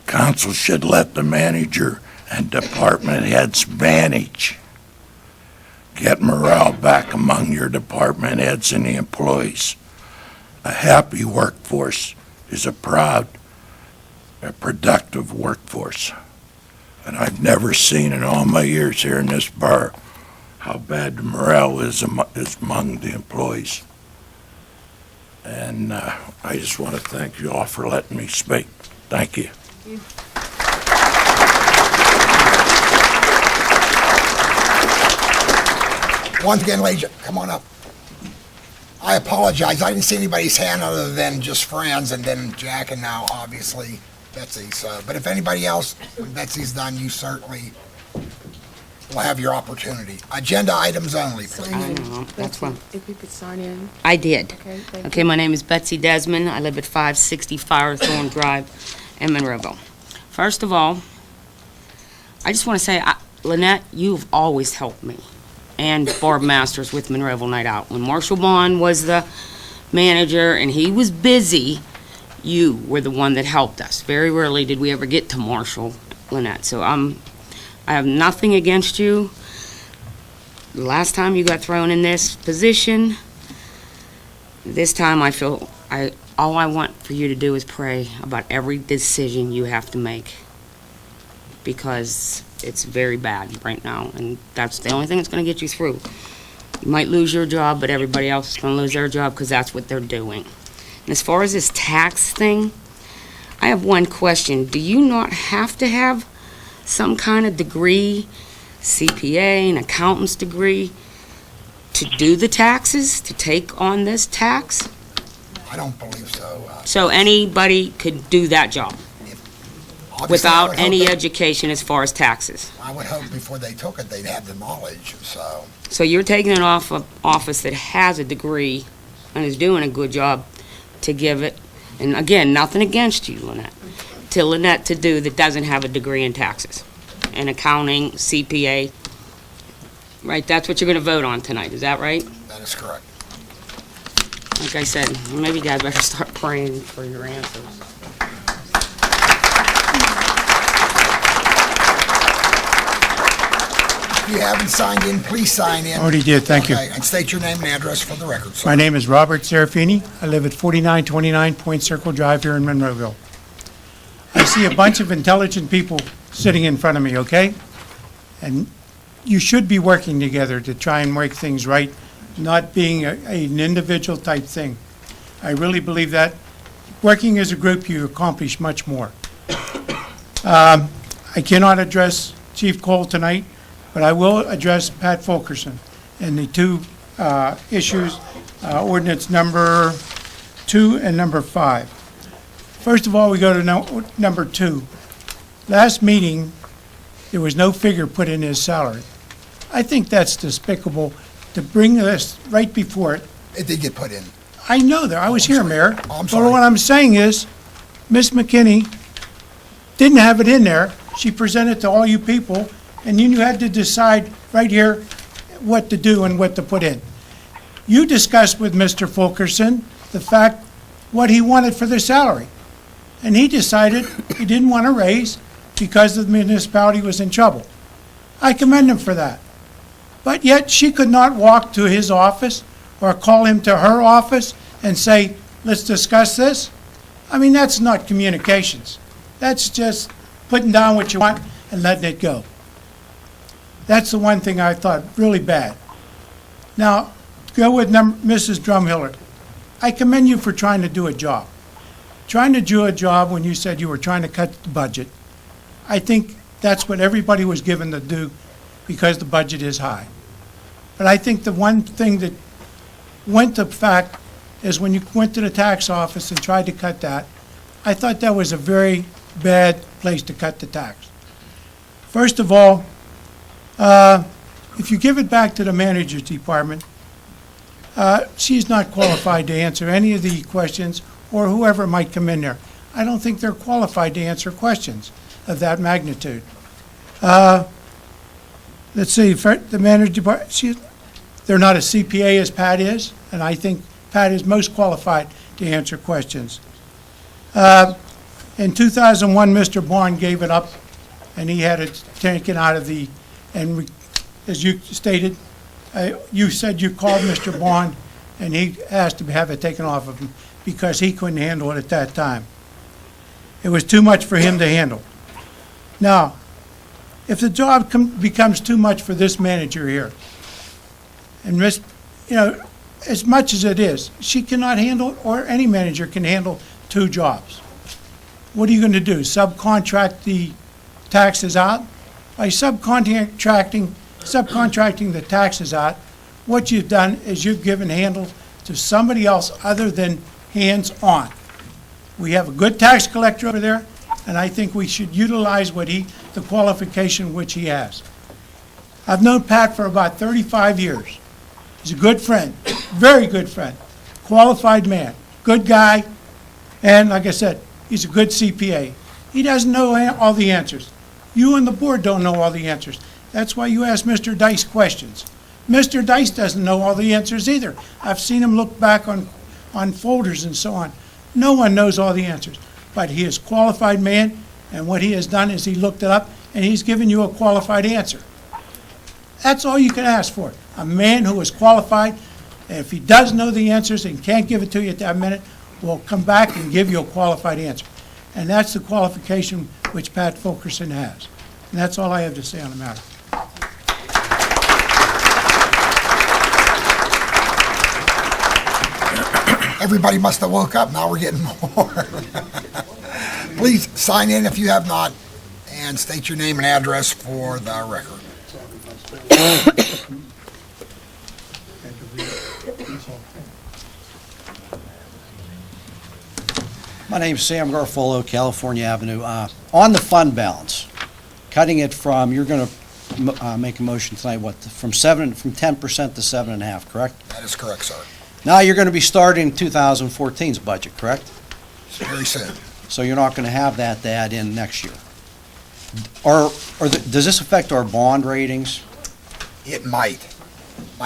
Council should let the manager and department heads manage. Get morale back among your department heads and the employees. A happy workforce is a proud, a productive workforce. And I've never seen in all my years here in this borough how bad the morale is among the employees. And I just want to thank you all for letting me speak. Thank you. Once again, ladies, come on up. I apologize. I didn't see anybody's hand other than just friends, and then Jack, and now obviously Betsy. So, but if anybody else, when Betsy's done, you certainly will have your opportunity. Agenda items only, please. Sign in. That's Betsy, one. if you could sign in. I did. Okay, thank Okay, my name is Betsy Desmond. I live at 560 Firethorn Drive in Monroeville. First of all, I just want to say, Lynette, you've always helped me and Barb Masters with Monroeville Night Out. When Marshall Bond was the manager and he was busy, you were the one that helped us. Very rarely did we ever get to Marshall, Lynette. So I have nothing against you. The last time you got thrown in this position, this time I feel all I want for you to do is pray about every decision you have to make, because it's very bad right now, and that's the only thing that's going to get you through. You might lose your job, but everybody else is going to lose their job because that's what they're doing. And as far as this tax thing, I have one question. Do you not have to have some kind of degree, CPA, an accountant's degree, to do the taxes, to take on this tax? I don't believe so. So anybody could do that job Obviously, I without would hope any they- education as far as taxes? I would hope before they took it, they'd have the knowledge, so. So you're taking it off of office that has a degree and is doing a good job to give it, and again, nothing against you, Lynette, to Lynette to do that doesn't have a degree in taxes and accounting, CPA, right? That's what you're going to vote on tonight, is that right? That is correct. Like I said, maybe you guys better start praying for your answers. If you haven't signed in, please sign in. Already did, thank you. Okay, and state your name and address for the record, sir. My name is Robert Serafini. I live at 4929 Point Circle Drive here in Monroeville. I see a bunch of intelligent people sitting in front of me, okay? And you should be working together to try and make things right, not being an individual type thing. I really believe that. Working as a group, you accomplish much more. I cannot address Chief Cole tonight, but I will address Pat Fulkerson and the two issues, ordinance number 2 and number 5. First of all, we go to number 2. Last meeting, there was no figure put in his salary. I think that's despicable to bring this right before it. It did get put in. I know that. I was here, Mayor. Oh, I'm But sorry. what I'm saying is, Miss McKinney didn't have it in there. She presented to all you people, and you had to decide right here what to do and what to put in. You discussed with Mr. Fulkerson the fact what he wanted for the salary. And he decided he didn't want to raise because the municipality was in trouble. I commend him for that. But yet she could not walk to his office or call him to her office and say, let's discuss this. I mean, that's not communications. That's just putting down what you want and letting it go. That's the one thing I thought really bad. Now, to go with Mrs. Drumhiller, I commend you for trying to do a job. Trying to do a job when you said you were trying to cut the budget. I think that's what everybody was given to do because the budget is high. But I think the one thing that went to fact is when you went to the tax office and tried to cut that, I thought that was a very bad place to cut the tax. First of all, if you give it back to the manager's department, she's not qualified to answer any of the questions or whoever might come in there. I don't think they're qualified to answer questions of that magnitude. Let's see, for the manager department, they're not a CPA as Pat is, and I think Pat is most qualified to answer questions. In 2001, Mr. Bond gave it up, and he had it taken out of the, and as you stated, you said you called Mr. Bond, and he asked to have it taken off of him because he couldn't handle it at that time. It was too much for him to handle. Now, if the job becomes too much for this manager here, and as much as it is, she cannot handle, or any manager can handle 2 jobs. What are you going to do? Subcontract the taxes out? By subcontracting the taxes out, what you've done is you've given handle to somebody else other than hands-on. We have a good tax collector over there, and I think we should utilize the qualification which he has. I've known Pat for about 35 years. He's a good friend, very good friend, qualified man, good guy, and like I said, he's a good CPA. He doesn't know all the answers. You and the board don't know all the answers. That's why you ask Mr. Dice questions. Mr. Dice doesn't know all the answers either. I've seen him look back on folders and so on. No one knows all the answers, but he is a qualified man, and what he has done is he looked it up, and he's given you a qualified answer. That's all you can ask for. A man who is qualified, and if he does know the answers and can't give it to you at that minute, will come back and give you a qualified answer. And that's the qualification which Pat Fulkerson has. And that's all I have to say on the matter. Everybody must have woke up. Now we're getting more. Please sign in if you have not, and state your name and address for the record. My name's Sam Garfolo, California Avenue. On the fund balance, cutting it from, you're going to make a motion tonight, from 10% to 7.5%, correct? That is correct, sir. Now you're going to be starting 2014's budget, correct? Very soon. So you're not going to have that to add in next year. Does this affect our bond ratings? It might.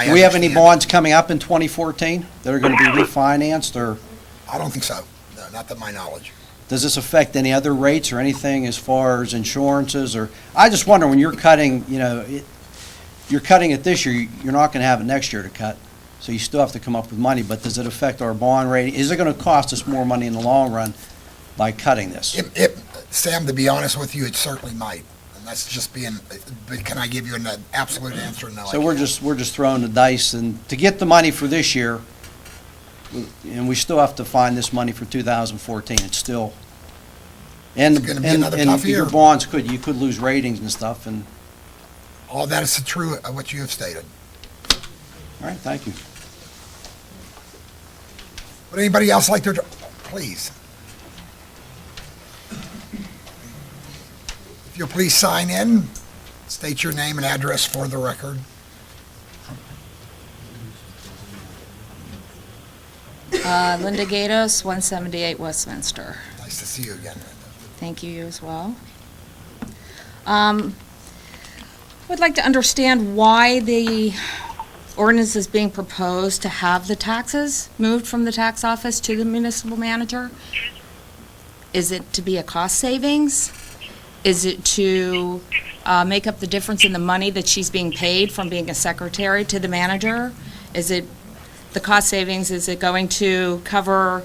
Do we have any bonds coming up in 2014 that are going to be refinanced, or? I don't think so. No, not to my knowledge. Does this affect any other rates or anything as far as insurances, or? I just wonder, when you're cutting, you're cutting it this year, you're not going to have it next year to cut. So you still have to come up with money, but does it affect our bond rating? Is it going to cost us more money in the long run by cutting this? Sam, to be honest with you, it certainly might. And that's just being, but can I give you an absolute answer? No. So we're just throwing the dice, and to get the money for this year, and we still have to find this money for 2014. It's still, and It's gonna be another tough year. your bonds you could lose ratings and stuff, and. All that is true of what you have stated. All right, thank you. Would anybody else like to, please? If you'll please sign in, state your name and address for the record. Linda Gatos, 178 Westminster. Nice to see you again. Thank you, you as well. Would like to understand why the ordinance is being proposed to have the taxes moved from the tax office to the municipal manager. Is it to be a cost savings? Is it to make up the difference in the money that she's being paid from being a secretary to the manager? Is it the cost savings? Is it going to cover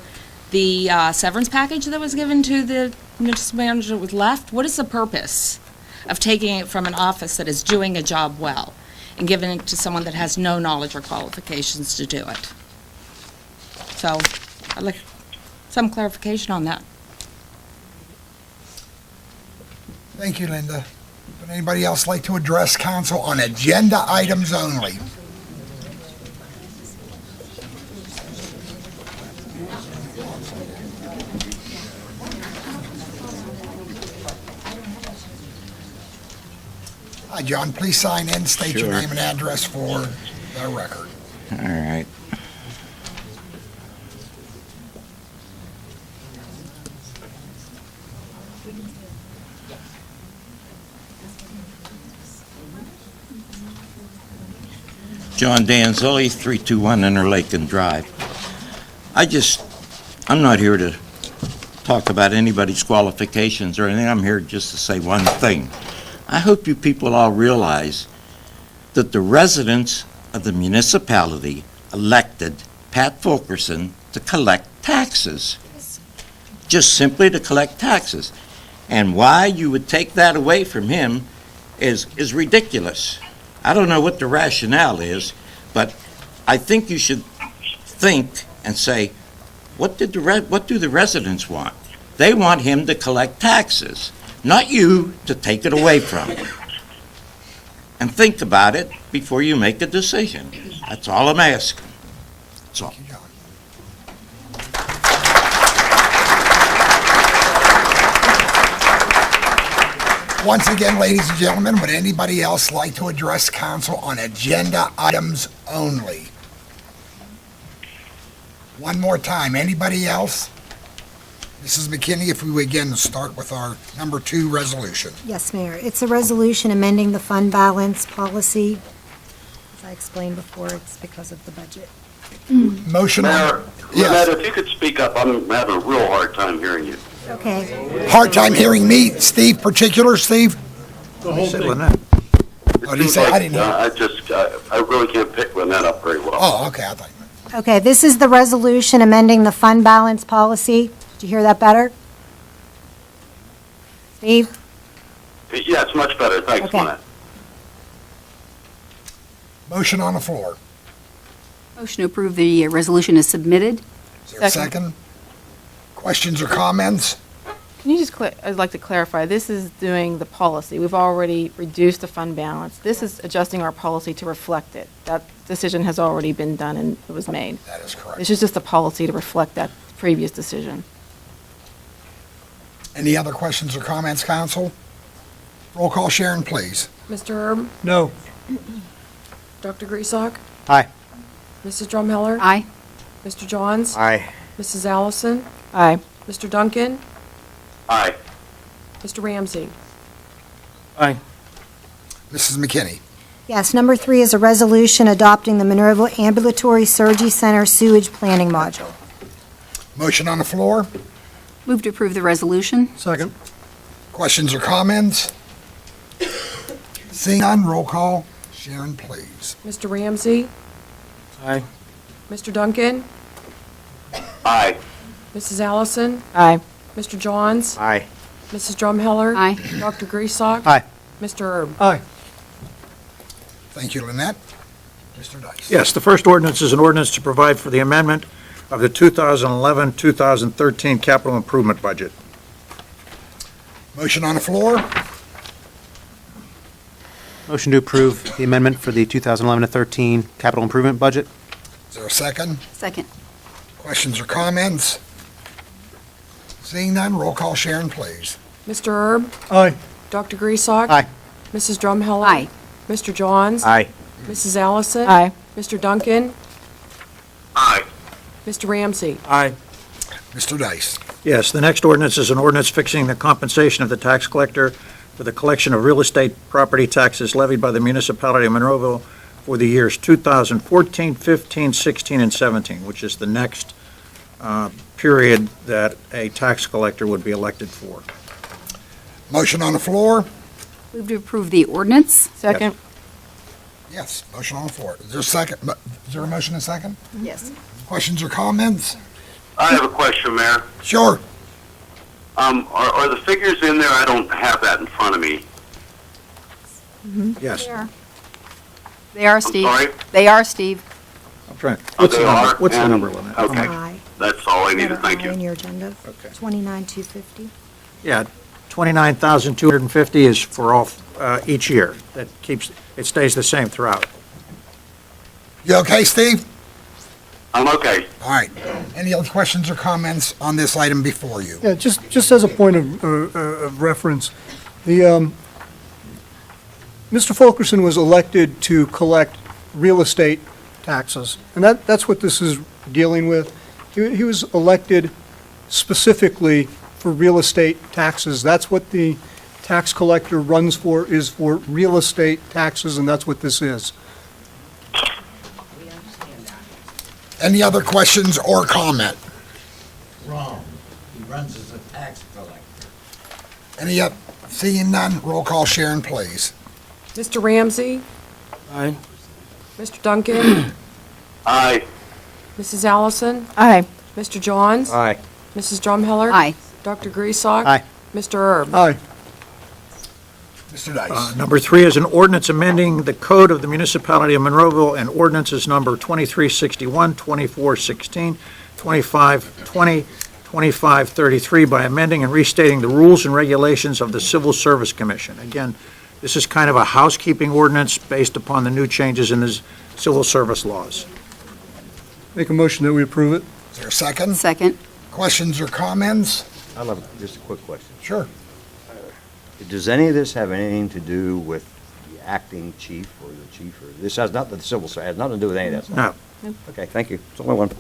the severance package that was given to the municipal manager that was left? What is the purpose of taking it from an office that is doing a job well and giving it to someone that has no knowledge or qualifications to do it? So I'd like some clarification on that. Thank you, Linda. Would anybody else like to address council on agenda items only? Hi, John, please sign in, state your Sure. name and address for the record. All right. John Danzilli, 321 Interlaken Drive. I'm not here to talk about anybody's qualifications or anything. I'm here just to say one thing. I hope you people all realize that the residents of the municipality elected Pat Fulkerson to collect taxes. Just simply to collect taxes. And why you would take that away from him is ridiculous. I don't know what the rationale is, but I think you should think and say, what do the residents want? They want him to collect taxes, not you to take it away from him. And think about it before you make a decision. That's all I'm asking. That's all. Once again, ladies and gentlemen, would anybody else like to address council on agenda items only? One more time, anybody else? Mrs. McKinney, if we would again start with our number 2 resolution. Yes, Mayor. It's a resolution amending the fund balance policy. As I explained before, it's because of the budget. Motion Mayor, on, yes. Lynette, if you could speak up, I'm having a real hard time hearing you. Okay. Hard time hearing me, Steve, particular, Steve? The whole thing. Lynette. Oh, did he say, I didn't hear. I really can't pick Lynette up very well. Oh, okay, I thought. Okay, this is the resolution amending the fund balance policy. Did you hear that better? Steve? Yeah, it's much better. Thanks, Okay. Lynette. Motion on the floor. Motion to approve the resolution is submitted. Is there a second? Questions or comments? Can you just, I'd like to clarify, this is doing the policy. We've already reduced the fund balance. This is adjusting our policy to reflect it. That decision has already been done and it was made. That is correct. This is just a policy to reflect that previous decision. Any other questions or comments, council? Roll call, Sharon, please. Mr. Herb? No. Dr. Griesbach? Aye. Mrs. Drumheller? Aye. Mr. Johns? Aye. Mrs. Allison? Aye. Mr. Duncan? Aye. Mr. Ramsey? Aye. Mrs. McKinney? Yes, number 3 is a resolution adopting the Monroeville Ambulatory Surgery Center sewage planning module. Motion on the floor. Move to approve the resolution. Second. Questions or comments? Seeing none, roll call. Sharon, please. Mr. Ramsey? Aye. Mr. Duncan? Aye. Mrs. Allison? Aye. Mr. Johns? Aye. Mrs. Drumheller? Aye. Dr. Griesbach? Aye. Mr. Herb? Aye. Thank you, Lynette. Mr. Dice? Yes, the first ordinance is an ordinance to provide for the amendment of the 2011-2013 capital improvement budget. Motion on the floor. Motion to approve the amendment for the 2011-13 capital improvement budget. Is there a second? Second. Questions or comments? Seeing none, roll call, Sharon, please. Mr. Herb? Aye. Dr. Griesbach? Aye. Mrs. Drumheller? Aye. Mr. Johns? Aye. Mrs. Allison? Aye. Mr. Duncan? Aye. Mr. Ramsey? Aye. Mr. Dice? Yes, the next ordinance is an ordinance fixing the compensation of the tax collector for the collection of real estate property taxes levied by the municipality of Monroeville for the years 2014, 15, 16, and 17, which is the next period that a tax collector would be elected for. Motion on the floor? Move to approve the ordinance. Second. Yes, motion on the floor. Is there a second? Is there a motion and a second? Yes. Questions or comments? I have a question, Mayor. Sure. Are the figures in there? I don't have that in front of me. Yes. They are, Steve. sorry? They are, Steve. I'm trying. Oh, they are? What's the And- number, Lynette? Okay, Aye. that's all I needed. Letter Thank I you. in your agenda. Okay. 29,250. Yeah, 29,250 is for all, each year. That keeps, it stays the same throughout. You okay, Steve? I'm okay. All right. Any other questions or comments on this item before you? Yeah, just as a point of reference, the, Mr. Fulkerson was elected to collect real estate taxes, and that's what this is dealing with. He was elected specifically for real estate taxes. That's what the tax collector runs for, is for real estate taxes, and that's what this is. Any other questions or comment? Wrong. He runs as a tax collector. Any, seeing none, roll call, Sharon, please. Mr. Ramsey? Aye. Mr. Duncan? Aye. Mrs. Allison? Aye. Mr. Johns? Aye. Mrs. Drumheller? Aye. Dr. Griesbach? Aye. Mr. Erb? Aye. Mr. Dice. Number 3 is an ordinance amending the code of the municipality of Monroeville, and ordinances number 2361, 2416, 2520, 2533 by amending and restating the rules and regulations of the Civil Service Commission. Again, this is kind of a housekeeping ordinance based upon the new changes in the civil service laws. Make a motion that we approve it. Is there a second? Second. Questions or comments? I love just a quick question. Sure. Does any of this have anything to do with the acting chief or the chief, or this has nothing, the civil side, has nothing to do with any of that stuff? No. Okay, thank you. It's only one.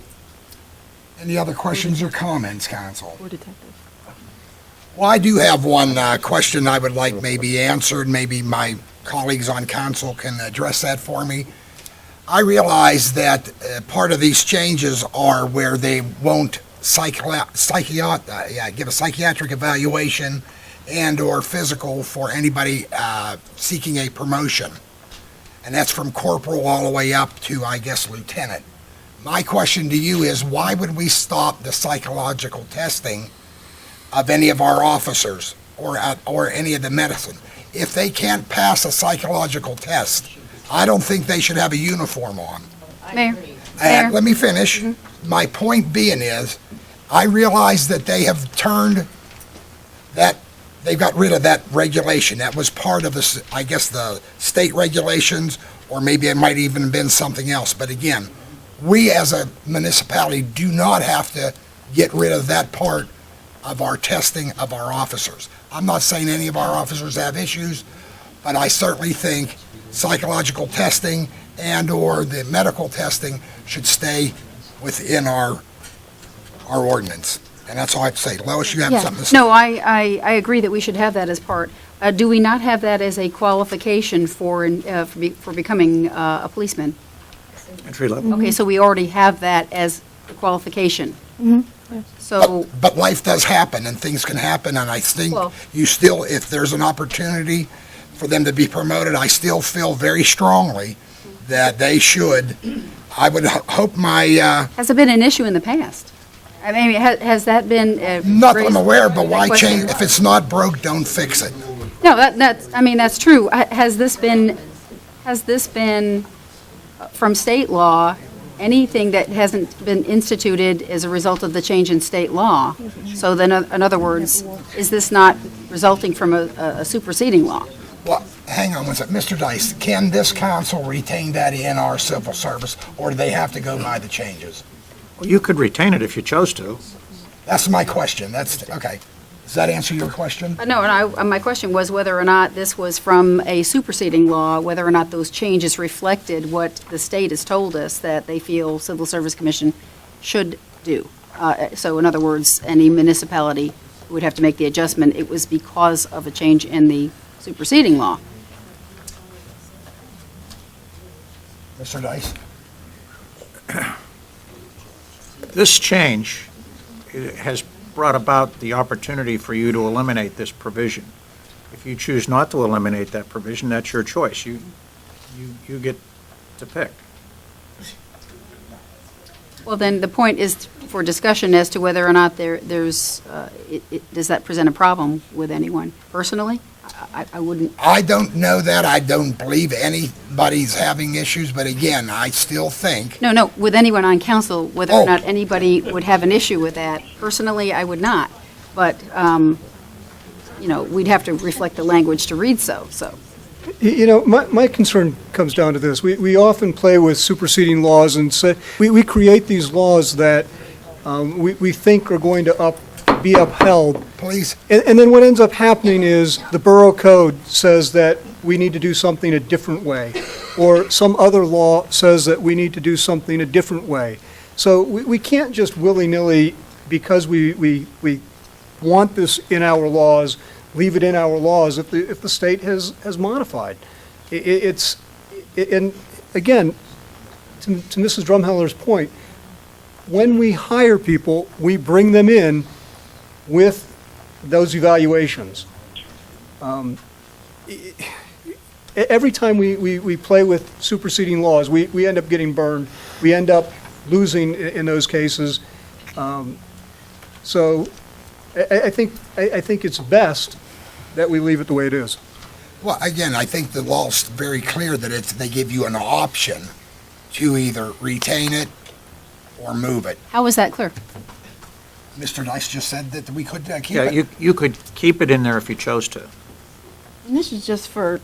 Any other questions or comments, council? Or detective. Well, I do have one question I would like maybe answered. Maybe my colleagues on council can address that for me. I realize that part of these changes are where they won't give a psychiatric evaluation and/or physical for anybody seeking a promotion. And that's from corporal all the way up to, I guess, lieutenant. My question to you is, why would we stop the psychological testing of any of our officers or any of the medicine? If they can't pass a psychological test, I don't think they should have a uniform on. Mayor? Let me finish. My point being is, I realize that they have turned that, they've got rid of that regulation. That was part of the, I guess, the state regulations, or maybe it might even have been something else. But again, we as a municipality do not have to get rid of that part of our testing of our officers. I'm not saying any of our officers have issues, but I certainly think psychological testing and/or the medical testing should stay within our ordinance. And that's all I have to say. Lois, you have Yeah. something to say? No, I agree that we should have that as part. Do we not have that as a qualification for becoming a policeman? Entry level. Okay, so we already have that as a qualification. So, But life does happen, and things can happen, and I think Well- you still, if there's an opportunity for them to be promoted, I still feel very strongly that they should. I would hope my, has it been an issue in the past? I mean, has that been not that raised- I'm aware, but why question? change? If it's not broke, don't fix it. No, that's true. Has this been, from state law, anything that hasn't been instituted as a result of the change in state law? So then, in other words, is this not resulting from a superseding law? Well, hang on one second. Mr. Dice, can this council retain that in our civil service, or do they have to go by the changes? Well, you could retain it if you chose to. That's my question. That's, okay. Does that answer your question? No, and my question was whether or not this was from a superseding law, whether or not those changes reflected what the state has told us that they feel Civil Service Commission should do. So in other words, any municipality would have to make the adjustment. It was because of a change in the superseding law. Mr. Dice? This change has brought about the opportunity for you to eliminate this provision. If you choose not to eliminate that provision, that's your choice. You get to pick. Well, then the point is for discussion as to whether or not does that present a problem with anyone? Personally, I wouldn't. I don't know that. I don't believe anybody's having issues, but again, I still think. No, with anyone on council, whether Oh. or not anybody would have an issue with that. Personally, I would not. But, we'd have to reflect the language to read so. My concern comes down to this. We often play with superseding laws and say, we create these laws that we think are going to be upheld. Please. And then what ends up happening is the borough code says that we need to do something a different way, or some other law says that we need to do something a different way. So we can't just willy-nilly, because we want this in our laws, leave it in our laws if the state has modified. And again, to Mrs. Drumheller's point, when we hire people, we bring them in with those evaluations. Every time we play with superseding laws, we end up getting burned. We end up losing in those cases. So I think it's best that we leave it the way it is. Well, again, I think the law's very clear that they give you an option to either retain it or move it. How is that clear? Mr. Dice just said that we could keep Yeah, it. you could keep it in there if you chose to. And this is just for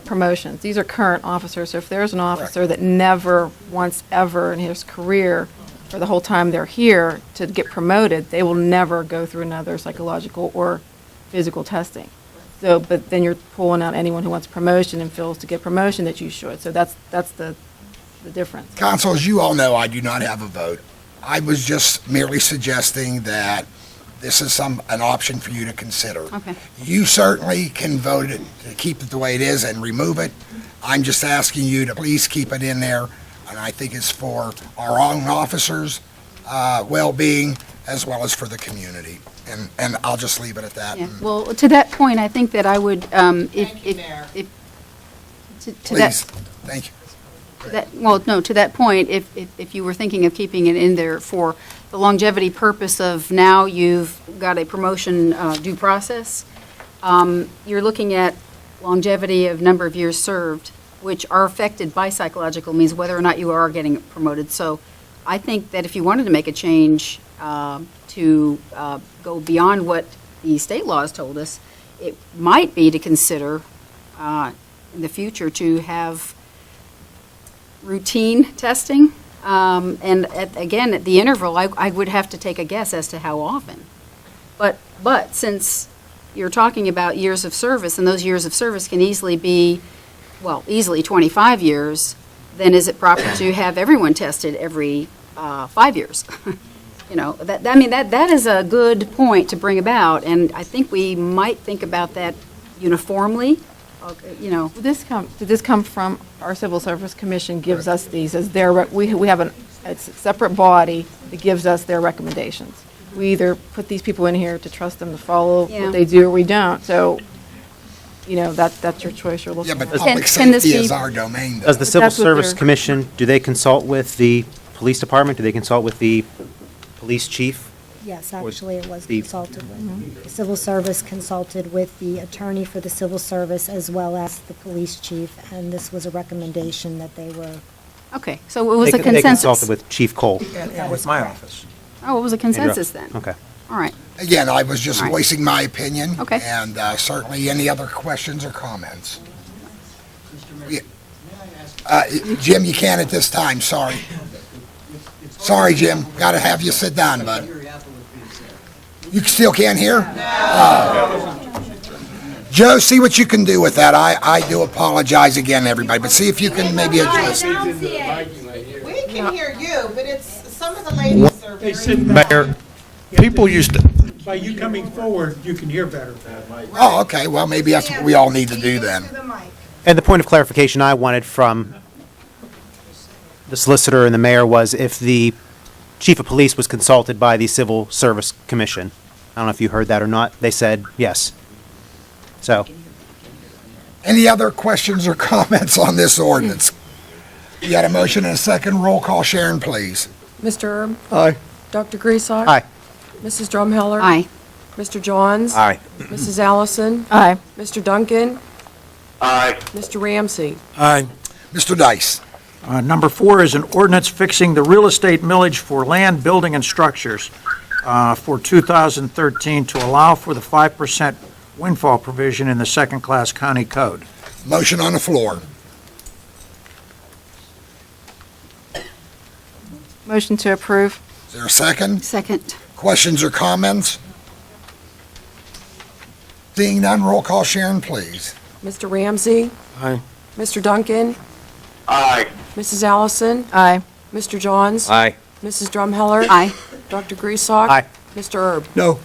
promotions. These are current officers, so if there's an officer that never once ever in his career, for the whole time they're here, to get promoted, they will never go through another psychological or physical testing. So, but then you're pulling out anyone who wants promotion and feels to get promotion that you should. So that's the difference. Council, as you all know, I do not have a vote. I was just merely suggesting that this is an option for you to consider. Okay. You certainly can vote it to keep it the way it is and remove it. I'm just asking you to please keep it in there, and I think it's for our own officers' well-being as well as for the community. And I'll just leave it at that. Yeah. Well, to that point, I think that I would, Please, thank you. To that point, if you were thinking of keeping it in there for the longevity purpose of now you've got a promotion due process, you're looking at longevity of number of years served, which are affected by psychological means, whether or not you are getting promoted. So I think that if you wanted to make a change to go beyond what the state laws told us, it might be to consider in the future to have routine testing. And again, at the interval, I would have to take a guess as to how often. But since you're talking about years of service, and those years of service can easily be, easily 25 years, then is it proper to have everyone tested every 5 years? That is a good point to bring about, and I think we might think about that uniformly. Did this come from our Civil Service Commission gives us these as we have it's a separate body that gives us their recommendations. We either put these people in here to trust them to follow what they do or we don't. So, that's your choice you're looking Yeah, but for. public safety is our domain, though. Does the Civil Service Commission, do they consult with the police department? Do they consult with the police chief? Yes, actually, it was consulted with. The Civil Service consulted with the attorney for the Civil Service as well as the police chief, and this was a recommendation that they were. Okay, so it was a They consensus. consulted with Chief Cole. And with my office. Oh, it was a consensus then. Okay. All right. Again, I was just All right. voicing my opinion. Okay. And certainly any other questions or comments. Yeah. Jim, you can't at this time, sorry. Sorry, Jim, got to have you sit down, bud. You still can't hear? Joe, see what you can do with that. I do apologize again, everybody, but see if you can maybe adjust. We can hear you, but it's, some of the ladies are very. Mayor, people used to, By you coming forward, you can hear better. Oh, okay, well, maybe that's what we all need to do then. And the point of clarification I wanted from the solicitor and the mayor was if the chief of police was consulted by the Civil Service Commission. I don't know if you heard that or not. They said yes. So, Any other questions or comments on this ordinance? You got a motion and a second. Roll call, Sharon, please. Mr. Erb? Aye. Dr. Griesbach? Aye. Mrs. Drumheller? Aye. Mr. Johns? Aye. Mrs. Allison? Aye. Mr. Duncan? Aye. Mr. Ramsey? Aye. Mr. Dice. Number 4 is an ordinance fixing the real estate millage for land, building, and structures for 2013 to allow for the 5% windfall provision in the second-class county code. Motion on the floor. Motion to approve. Is there a second? Second. Questions or comments? Seeing none, roll call, Sharon, please. Mr. Ramsey? Aye. Mr. Duncan? Aye. Mrs. Allison? Aye. Mr. Johns? Aye. Mrs. Drumheller? Aye. Dr. Griesbach? Aye. Mr. Erb? No.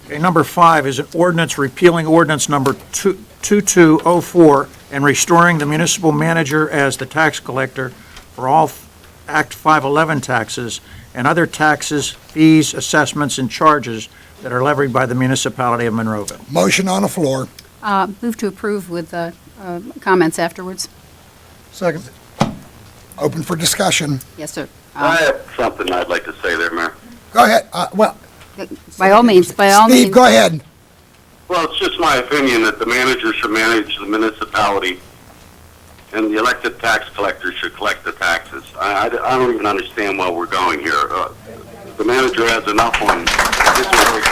Okay, number 5 is an ordinance repealing ordinance number 2204 and restoring the municipal manager as the tax collector for all Act 511 taxes and other taxes, fees, assessments, and charges that are levied by the municipality of Monroeville. Motion on the floor. Move to approve with comments afterwards. Second. Open for discussion. Yes, sir. I have something I'd like to say there, Mayor. Go ahead. Well, By all means, Steve, go ahead. Well, it's just my opinion that the manager should manage the municipality and the elected tax collector should collect the taxes. I don't even understand why we're going here. The manager has enough on his plate.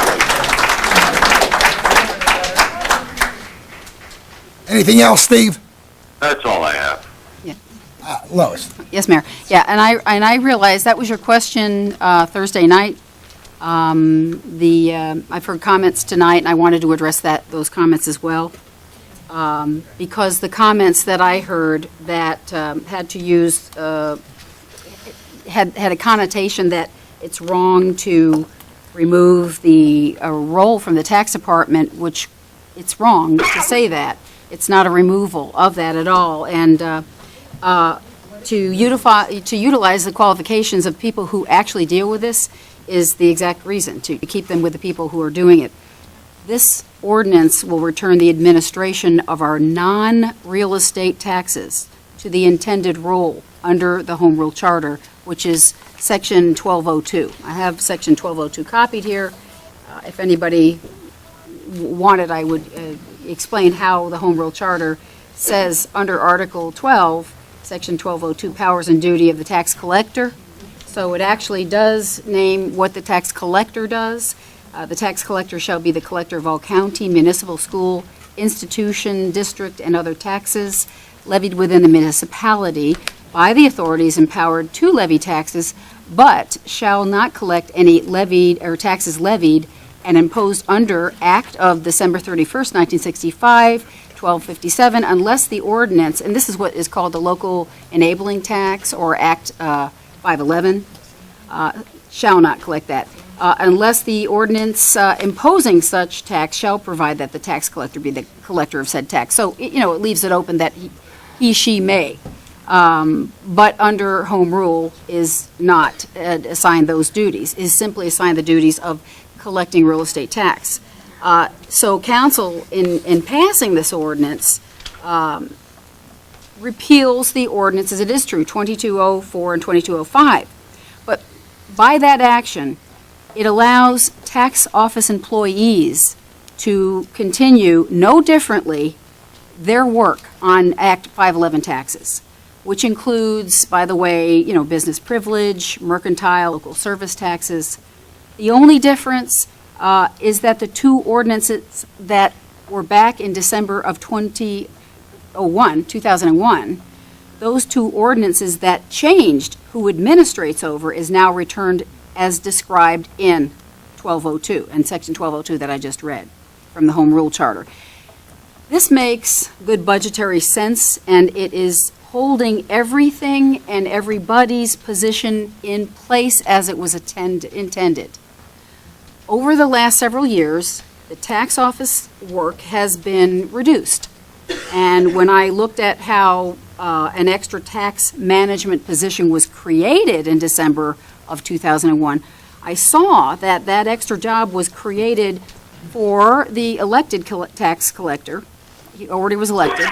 Anything else, Steve? That's all I have. Lois. Yes, Mayor. Yeah, and I realize that was your question Thursday night. I've heard comments tonight, and I wanted to address those comments as well. Because the comments that I heard that had to use, had a connotation that it's wrong to remove the role from the tax department, which it's wrong to say that. It's not a removal of that at all. And to utilize the qualifications of people who actually deal with this is the exact reason, to keep them with the people who are doing it. This ordinance will return the administration of our non-real estate taxes to the intended role under the Home Rule Charter, which is Section 1202. I have Section 1202 copied here. If anybody wanted, I would explain how the Home Rule Charter says under Article 12, Section 1202, powers and duty of the tax collector. So it actually does name what the tax collector does. The tax collector shall be the collector of all county, municipal, school, institution, district, and other taxes levied within the municipality by the authorities empowered to levy taxes, but shall not collect any levied or taxes levied and imposed under Act of December 31st, 1965, 1257, unless the ordinance, and this is what is called the local enabling tax or Act 511, shall not collect that. Unless the ordinance imposing such tax shall provide that the tax collector be the collector of said tax. So, it leaves it open that she may. But under home rule is not assigned those duties, is simply assigned the duties of collecting real estate tax. So council, in passing this ordinance, repeals the ordinances, it is true, 2204 and 2205. But by that action, it allows tax office employees to continue no differently their work on Act 511 taxes, which includes, by the way, business privilege, mercantile, local service taxes. The only difference is that the two ordinances that were back in December of 2001, those two ordinances that changed who administrates over is now returned as described in 1202, and Section 1202 that I just read from the Home Rule Charter. This makes good budgetary sense, and it is holding everything and everybody's position in place as it was intended. Over the last several years, the tax office work has been reduced. And when I looked at how an extra tax management position was created in December of 2001, I saw that that extra job was created for the elected tax collector. He already was elected.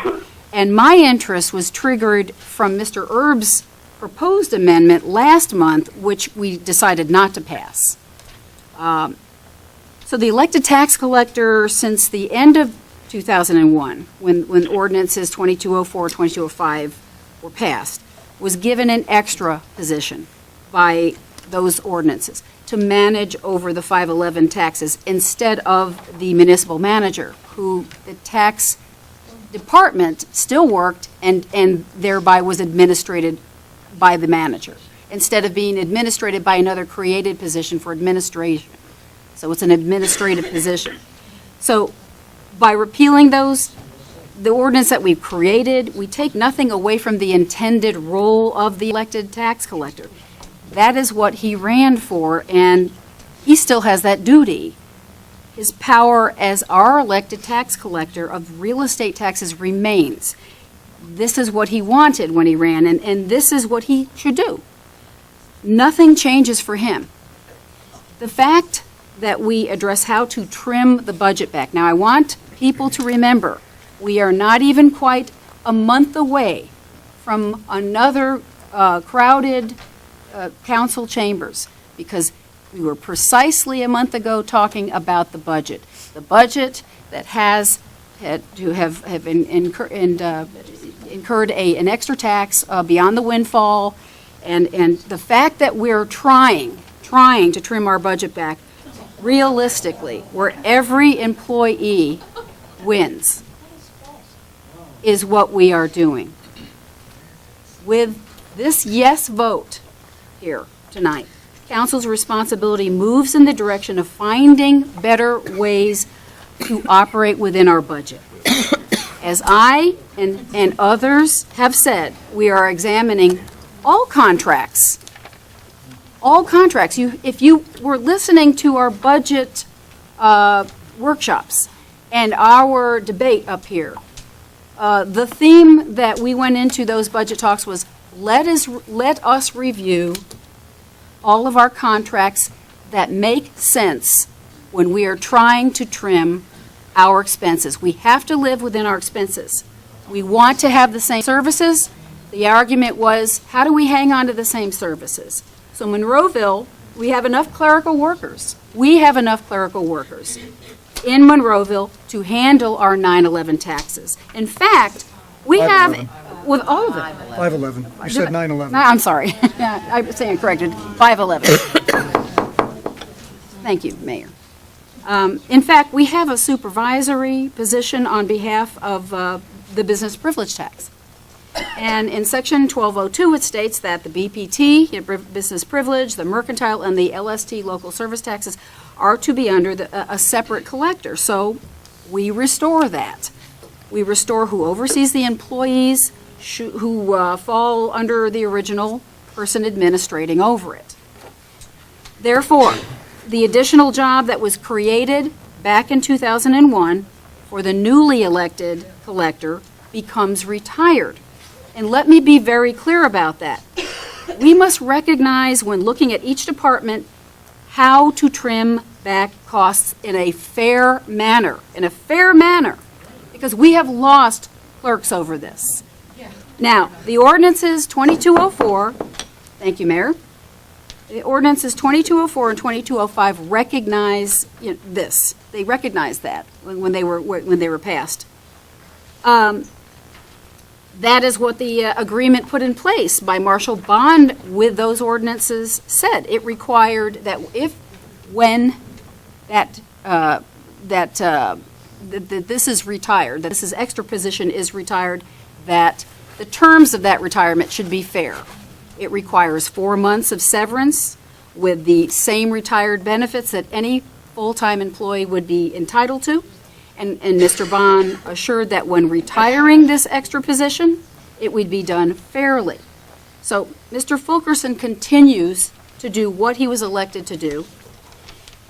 And my interest was triggered from Mr. Erb's proposed amendment last month, which we decided not to pass. So the elected tax collector, since the end of 2001, when ordinances 2204, 2205 were passed, was given an extra position by those ordinances to manage over the 511 taxes instead of the municipal manager, who the tax department still worked and thereby was administrated by the manager, instead of being administrated by another created position for administration. So it's an administrative position. So by repealing those, the ordinance that we've created, we take nothing away from the intended role of the elected tax collector. That is what he ran for, and he still has that duty. His power as our elected tax collector of real estate taxes remains. This is what he wanted when he ran, and this is what he should do. Nothing changes for him. The fact that we address how to trim the budget back. Now, I want people to remember, we are not even quite a month away from another crowded council chambers, because we were precisely a month ago talking about the budget. The budget that has had to have incurred an extra tax beyond the windfall, and the fact that we're trying to trim our budget back realistically, where every employee wins, is what we are doing. With this yes vote here tonight, council's responsibility moves in the direction of finding better ways to operate within our budget. As I and others have said, we are examining all contracts. All contracts. If you were listening to our budget workshops and our debate up here, the theme that we went into those budget talks was, let us review all of our contracts that make sense when we are trying to trim our expenses. We have to live within our expenses. We want to have the same services. The argument was, how do we hang on to the same services? So Monroeville, we have enough clerical workers. We have enough clerical workers in Monroeville to handle our 9/11 taxes. In fact, we have, with all of it. 511. You said 911. I'm sorry. I'm saying corrected. 511. Thank you, Mayor. In fact, we have a supervisory position on behalf of the business privilege tax. And in section 1202, it states that the BPT, business privilege, the mercantile, and the LST, local service taxes, are to be under a separate collector. So we restore that. We restore who oversees the employees who fall under the original person administrating over it. Therefore, the additional job that was created back in 2001 for the newly elected collector becomes retired. And let me be very clear about that. We must recognize when looking at each department how to trim back costs in a fair manner, because we have lost clerks over this. Now, the ordinances 2204, thank you, Mayor. The ordinances 2204 and 2205 recognize this. They recognize that when they were passed. That is what the agreement put in place by Marshall Bond with those ordinances said. It required that when this is retired, that this is extra position is retired, that the terms of that retirement should be fair. It requires 4 months of severance with the same retired benefits that any full-time employee would be entitled to. And Mr. Bond assured that when retiring this extra position, it would be done fairly. So Mr. Fulkerson continues to do what he was elected to do.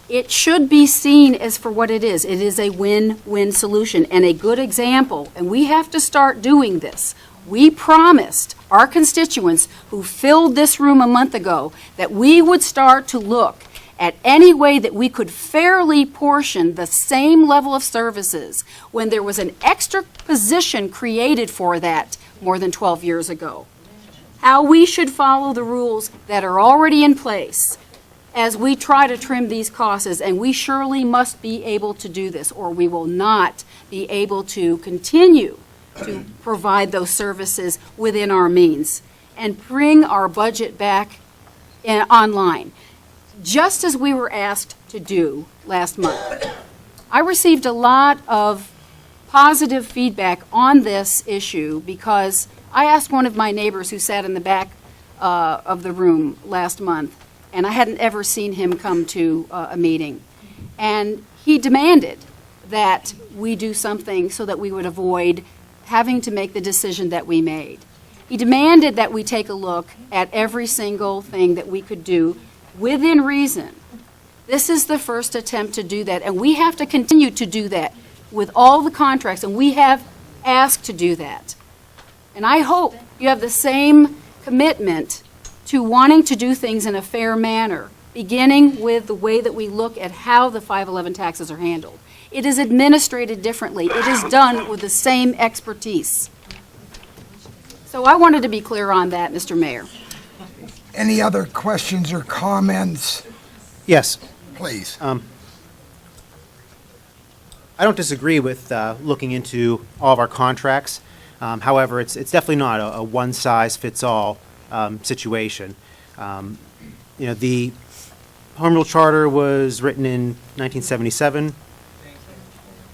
It should be seen as for what it is. It is a win-win solution and a good example, and we have to start doing this. We promised our constituents who filled this room a month ago that we would start to look at any way that we could fairly portion the same level of services when there was an extra position created for that more than 12 years ago. How we should follow the rules that are already in place as we try to trim these costs, and we surely must be able to do this, or we will not be able to continue to provide those services within our means and bring our budget back online, just as we were asked to do last month. I received a lot of positive feedback on this issue because I asked one of my neighbors who sat in the back of the room last month, and I hadn't ever seen him come to a meeting. And he demanded that we do something so that we would avoid having to make the decision that we made. He demanded that we take a look at every single thing that we could do within reason. This is the first attempt to do that, and we have to continue to do that with all the contracts, and we have asked to do that. And I hope you have the same commitment to wanting to do things in a fair manner, beginning with the way that we look at how the 511 taxes are handled. It is administrated differently. It is done with the same expertise. So I wanted to be clear on that, Mr. Mayor. Any other questions or comments? Yes. Please. I don't disagree with looking into all of our contracts. However, it's definitely not a one-size-fits-all situation. The Home Rule Charter was written in 1977,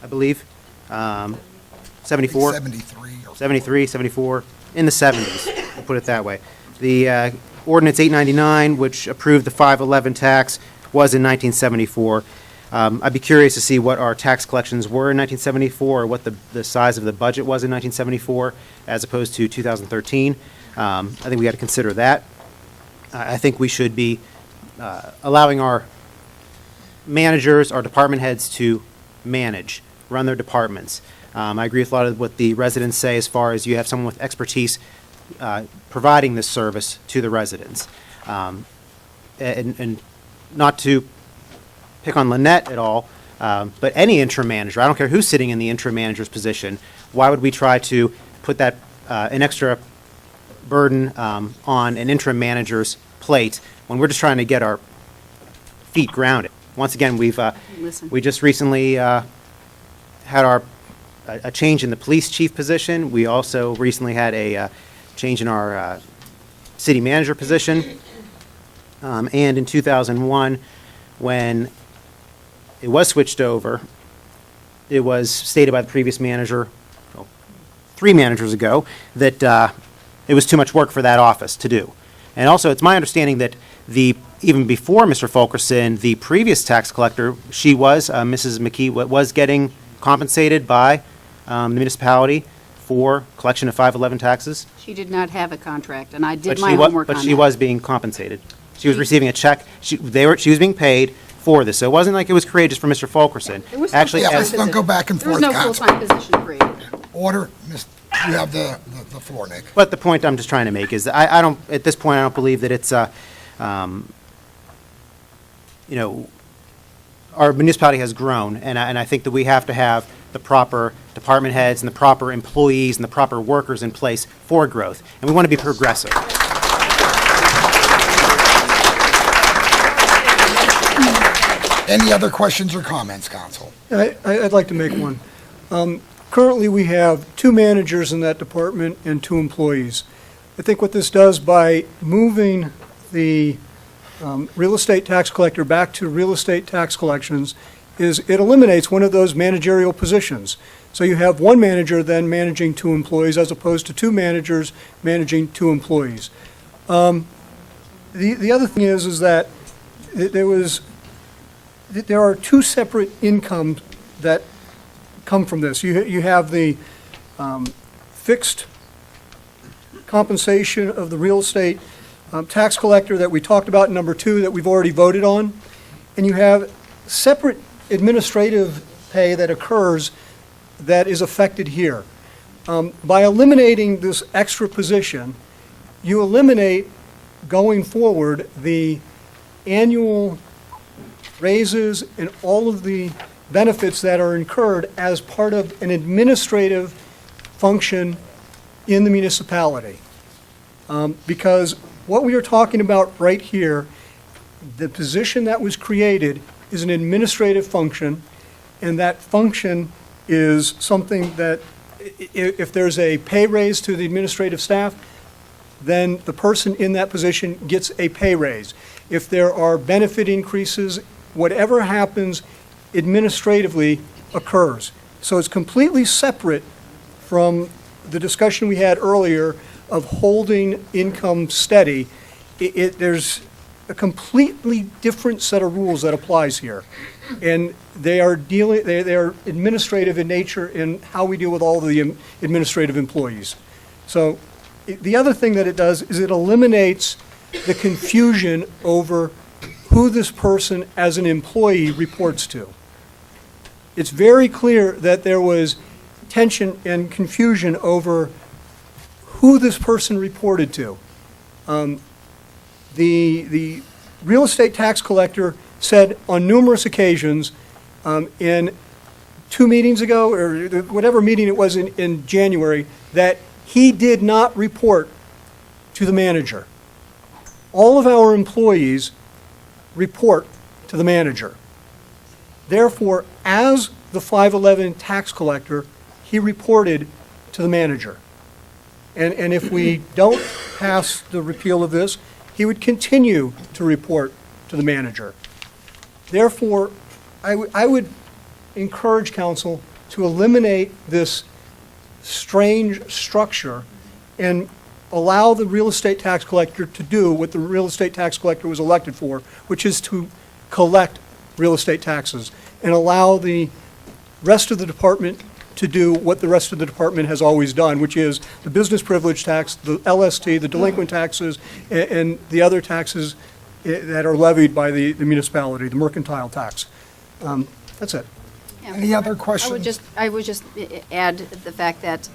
I believe. 74? 73, 74, in the 70s, we'll put it that way. The Ordinance 899, which approved the 511 tax, was in 1974. I'd be curious to see what our tax collections were in 1974, or what the size of the budget was in 1974, as opposed to 2013. I think we got to consider that. I think we should be allowing our managers, our department heads to manage, run their departments. I agree with a lot of what the residents say as far as you have someone with expertise providing this service to the residents. And not to pick on Lynette at all, but any interim manager, I don't care who's sitting in the interim manager's position, why would we try to put that an extra burden on an interim manager's plate when we're just trying to get our feet grounded? Once again, we just recently had a change in the police chief position. We also recently had a change in our city manager position. And in 2001, when it was switched over, it was stated by the previous manager, 3 managers ago, that it was too much work for that office to do. And also, it's my understanding that even before Mr. Fulkerson, the previous tax collector, she was, Mrs. McKee, was getting compensated by the municipality for collection of 511 taxes. She did not have a contract, and I did my homework on that. But she was being compensated. She was receiving a check. She was being paid for this. So it wasn't like it was created just for Mr. Fulkerson. Actually, let's don't go back and forth, There was no Counsel. full-time position created. Order. You have the floor, Nick. But the point I'm just trying to make is that I don't, at this point, I don't believe that it's, our municipality has grown, and I think that we have to have the proper department heads and the proper employees and the proper workers in place for growth. And we want to be progressive. Any other questions or comments, Counsel? I'd like to make one. Currently, we have 2 managers in that department and 2 employees. I think what this does by moving the real estate tax collector back to real estate tax collections is it eliminates one of those managerial positions. So you have 1 manager then managing 2 employees as opposed to 2 managers managing 2 employees. The other thing is that there are 2 separate incomes that come from this. You have the fixed compensation of the real estate tax collector that we talked about in number 2 that we've already voted on, and you have separate administrative pay that occurs that is affected here. By eliminating this extra position, you eliminate going forward the annual raises, and all of the benefits that are incurred as part of an administrative function in the municipality. Because what we are talking about right here, the position that was created is an administrative function, and that function is something that if there's a pay raise to the administrative staff, then the person in that position gets a pay raise. If there are benefit increases, whatever happens administratively occurs. So it's completely separate from the discussion we had earlier of holding income steady. There's a completely different set of rules that applies here. And they are administrative in nature in how we deal with all the administrative employees. So the other thing that it does is it eliminates the confusion over who this person as an employee reports to. It's very clear that there was tension and confusion over who this person reported to. The real estate tax collector said on numerous occasions in 2 meetings ago, or whatever meeting it was in January, that he did not report to the manager. All of our employees report to the manager. Therefore, as the 511 tax collector, he reported to the manager. And if we don't pass the repeal of this, he would continue to report to the manager. Therefore, I would encourage council to eliminate this strange structure and allow the real estate tax collector to do what the real estate tax collector was elected for, which is to collect real estate taxes, and allow the rest of the department to do what the rest of the department has always done, which is the business privilege tax, the LST, the delinquent taxes, and the other taxes that are levied by the municipality, the mercantile tax. That's it. Any other questions? I would just add the fact that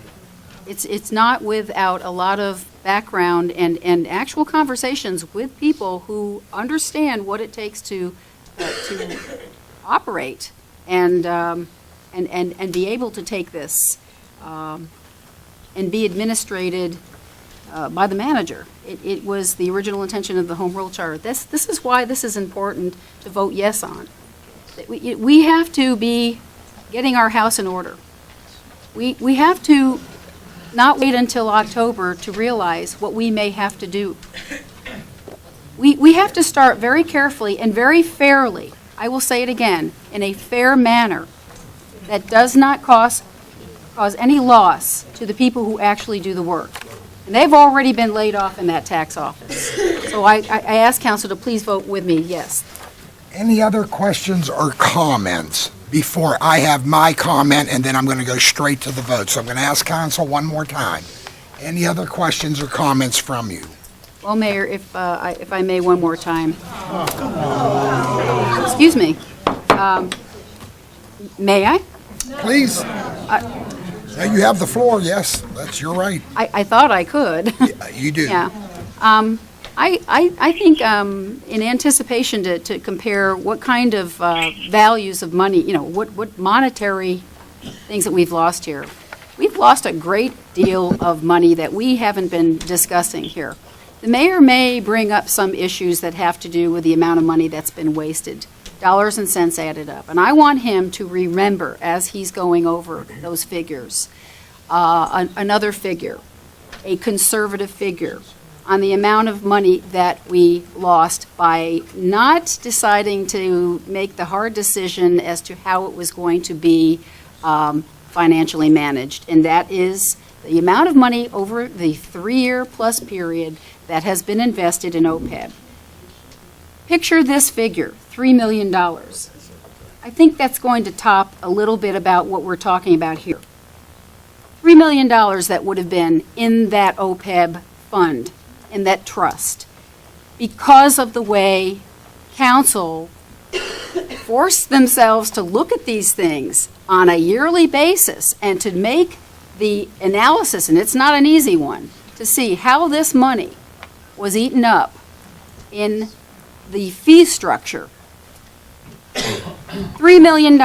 it's not without a lot of background and actual conversations with people who understand what it takes to operate and be able to take this and be administrated by the manager. It was the original intention of the Home Rule Charter. This is why this is important to vote yes on. We have to be getting our house in order. We have to not wait until October to realize what we may have to do. We have to start very carefully and very fairly, I will say it again, in a fair manner that does not cause any loss to the people who actually do the work. And they've already been laid off in that tax office. So I ask council to please vote with me, yes. Any other questions or comments before I have my comment, and then I'm going to go straight to the vote? So I'm going to ask council one more time. Any other questions or comments from you? Well, Mayor, if I may one more time. Excuse me. May I? Please. Now you have the floor, yes. That's your right. I thought I could. You do. Yeah. I think in anticipation to compare what kind of values of money, what monetary things that we've lost here. We've lost a great deal of money that we haven't been discussing here. The mayor may bring up some issues that have to do with the amount of money that's been wasted, dollars and cents added up. And I want him to remember, as he's going over those figures, another figure, a conservative figure, on the amount of money that we lost by not deciding to make the hard decision as to how it was going to be financially managed. And that is the amount of money over the 3-year plus period that has been invested in OPEB. Picture this figure, $3 million. I think that's going to top a little bit about what we're talking about here. $3 million that would have been in that OPEB fund, in that trust, because of the way council forced themselves to look at these things on a yearly basis and to make the analysis, and it's not an easy one, to see how this money was eaten up in the fee structure. $3 million.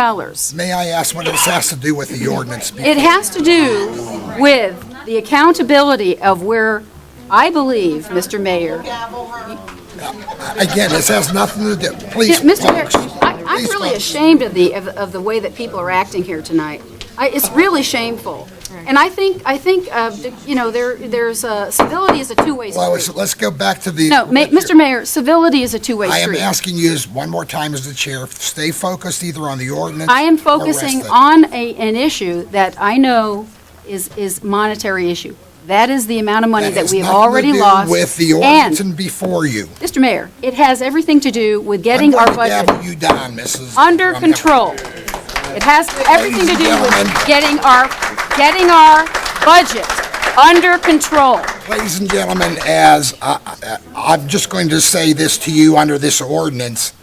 May I ask what this has to do with the ordinance? It has to do with the accountability of where I believe, Mr. Mayor. Again, this has nothing to do, please. Mr. Mayor, I'm really ashamed of the way that people are acting here tonight. It's really shameful. And I think, you know, there's civility is a two-way street. Well, let's go back to the. No, Mr. Mayor, civility is a two-way I am street. asking you one more time as the chair, stay focused either on the ordinance. I am or focusing rest of it. on an issue that I know is monetary issue. That is the amount of money that we have already lost. With the ordinance and before you. Mr. Mayor, it has everything to do with getting our budget gavel you down, Mrs. under Drumheller. control. It has everything to and do with gentlemen. getting our budget under control. Ladies and gentlemen, as I'm just going to say this to you under this ordinance,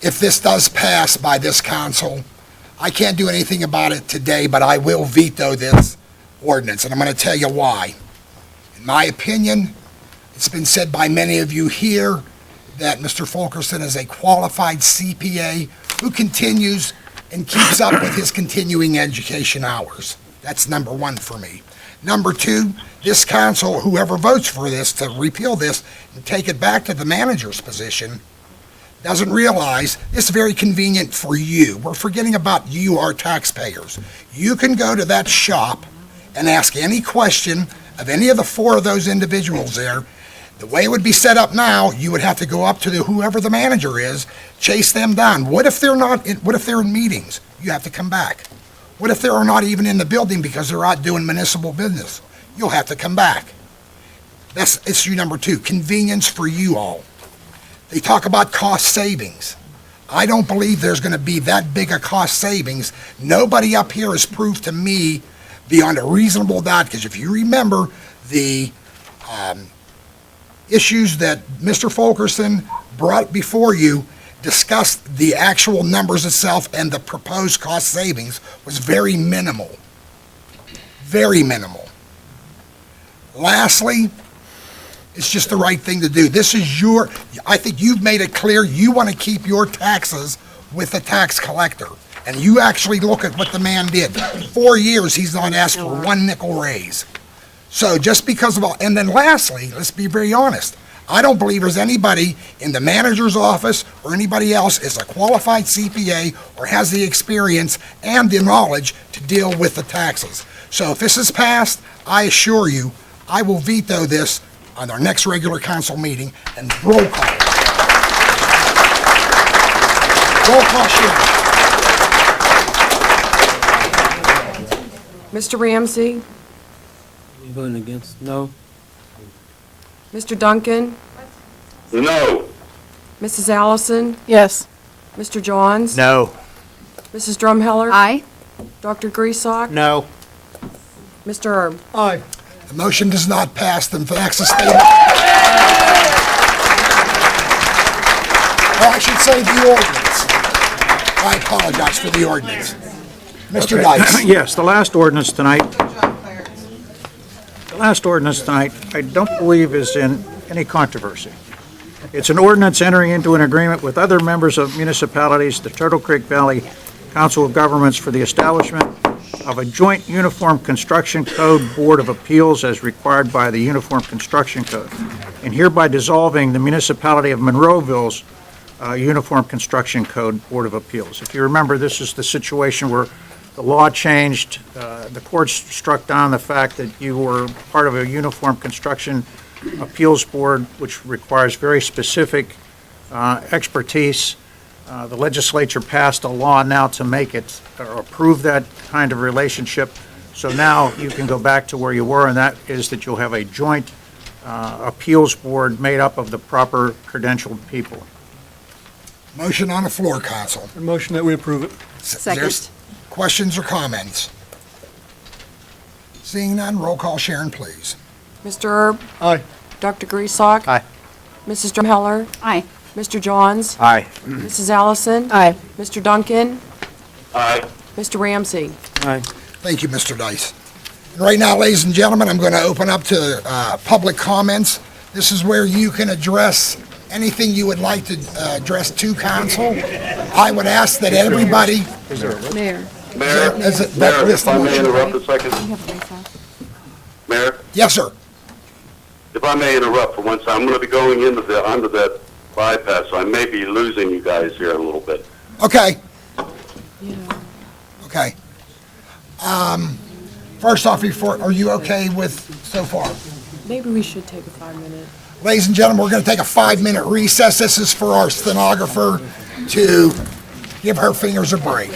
if this does pass by this council, I can't do anything about it today, but I will veto this ordinance, and I'm going to tell you why. In my opinion, it's been said by many of you here that Mr. Fulkerson is a qualified CPA who continues and keeps up with his continuing education hours. That's number one for me. Number two, this council, whoever votes for this to repeal this and take it back to the manager's position, doesn't realize it's very convenient for you. We're forgetting about you, our taxpayers. You can go to that shop and ask any question of any of the four of those individuals there. The way it would be set up now, you would have to go up to whoever the manager is, chase them down. What if they're in meetings? You have to come back. What if they're not even in the building because they're out doing municipal business? You'll have to come back. That's issue number two, convenience for you all. They talk about cost savings. I don't believe there's going to be that big a cost savings. Nobody up here has proved to me beyond a reasonable doubt, because if you remember the issues that Mr. Fulkerson brought before you, discussed the actual numbers itself, and the proposed cost savings was very minimal. Very minimal. Lastly, it's just the right thing to do. This is I think you've made it clear you want to keep your taxes with the tax collector. And you actually look at what the man did. 4 years, he's not asked for one nickel raise. So just because of all, and then lastly, let's be very honest, I don't believe there's anybody in the manager's office or anybody else is a qualified CPA or has the experience and the knowledge to deal with the taxes. So if this is passed, I assure you, I will veto this on our next regular council meeting and roll call. Roll call, Sharon. Mr. Ramsey? You voting against? No? Mr. Duncan? No. Mrs. Allison? Yes. Mr. Johns? No. Mrs. Drumheller? Aye. Dr. Griesbach? No. Mr. Erb? Aye. The motion does not pass. The facts of statement. Or I should say the ordinance. I apologize for the ordinance. Mr. Okay. Dice. Yes, the last ordinance tonight, I don't believe is in any controversy. It's an ordinance entering into an agreement with other members of municipalities, the Turtle Creek Valley Council of Governments, for the establishment of a joint Uniform Construction Code Board of Appeals as required by the Uniform Construction Code, and hereby dissolving the municipality of Monroeville's Uniform Construction Code Board of Appeals. If you remember, this is the situation where the law changed. The courts struck down the fact that you were part of a Uniform Construction Appeals Board, which requires very specific expertise. The legislature passed a law now to make it, or approve that kind of relationship. So now you can go back to where you were, and that is that you'll have a joint appeals board made up of the proper credentialed people. Motion on the floor, Council. A motion that we approve it. Second. Questions or comments? Seeing none, roll call, Sharon, please. Mr. Erb? Aye. Dr. Griesbach? Aye. Mrs. Drumheller? Aye. Mr. Johns? Aye. Mrs. Allison? Aye. Mr. Duncan? Aye. Mr. Ramsey? Aye. Thank you, Mr. Dice. And right now, ladies and gentlemen, I'm going to open up to public comments. This is where you can address anything you would like to address to council, I would ask that everybody. Mayor. Mayor, Is it- Mayor, this if I may motion, interrupt right? a second. Mayor, Yes, sir. if I may interrupt for one second, I'm going to be going into under that bypass, so I may be losing you guys here a little bit. Okay. Okay. First off, are you okay with so far? Maybe we should take a 5-minute. Ladies and gentlemen, we're going to take a 5-minute recess. This is for our stenographer to give her fingers a break.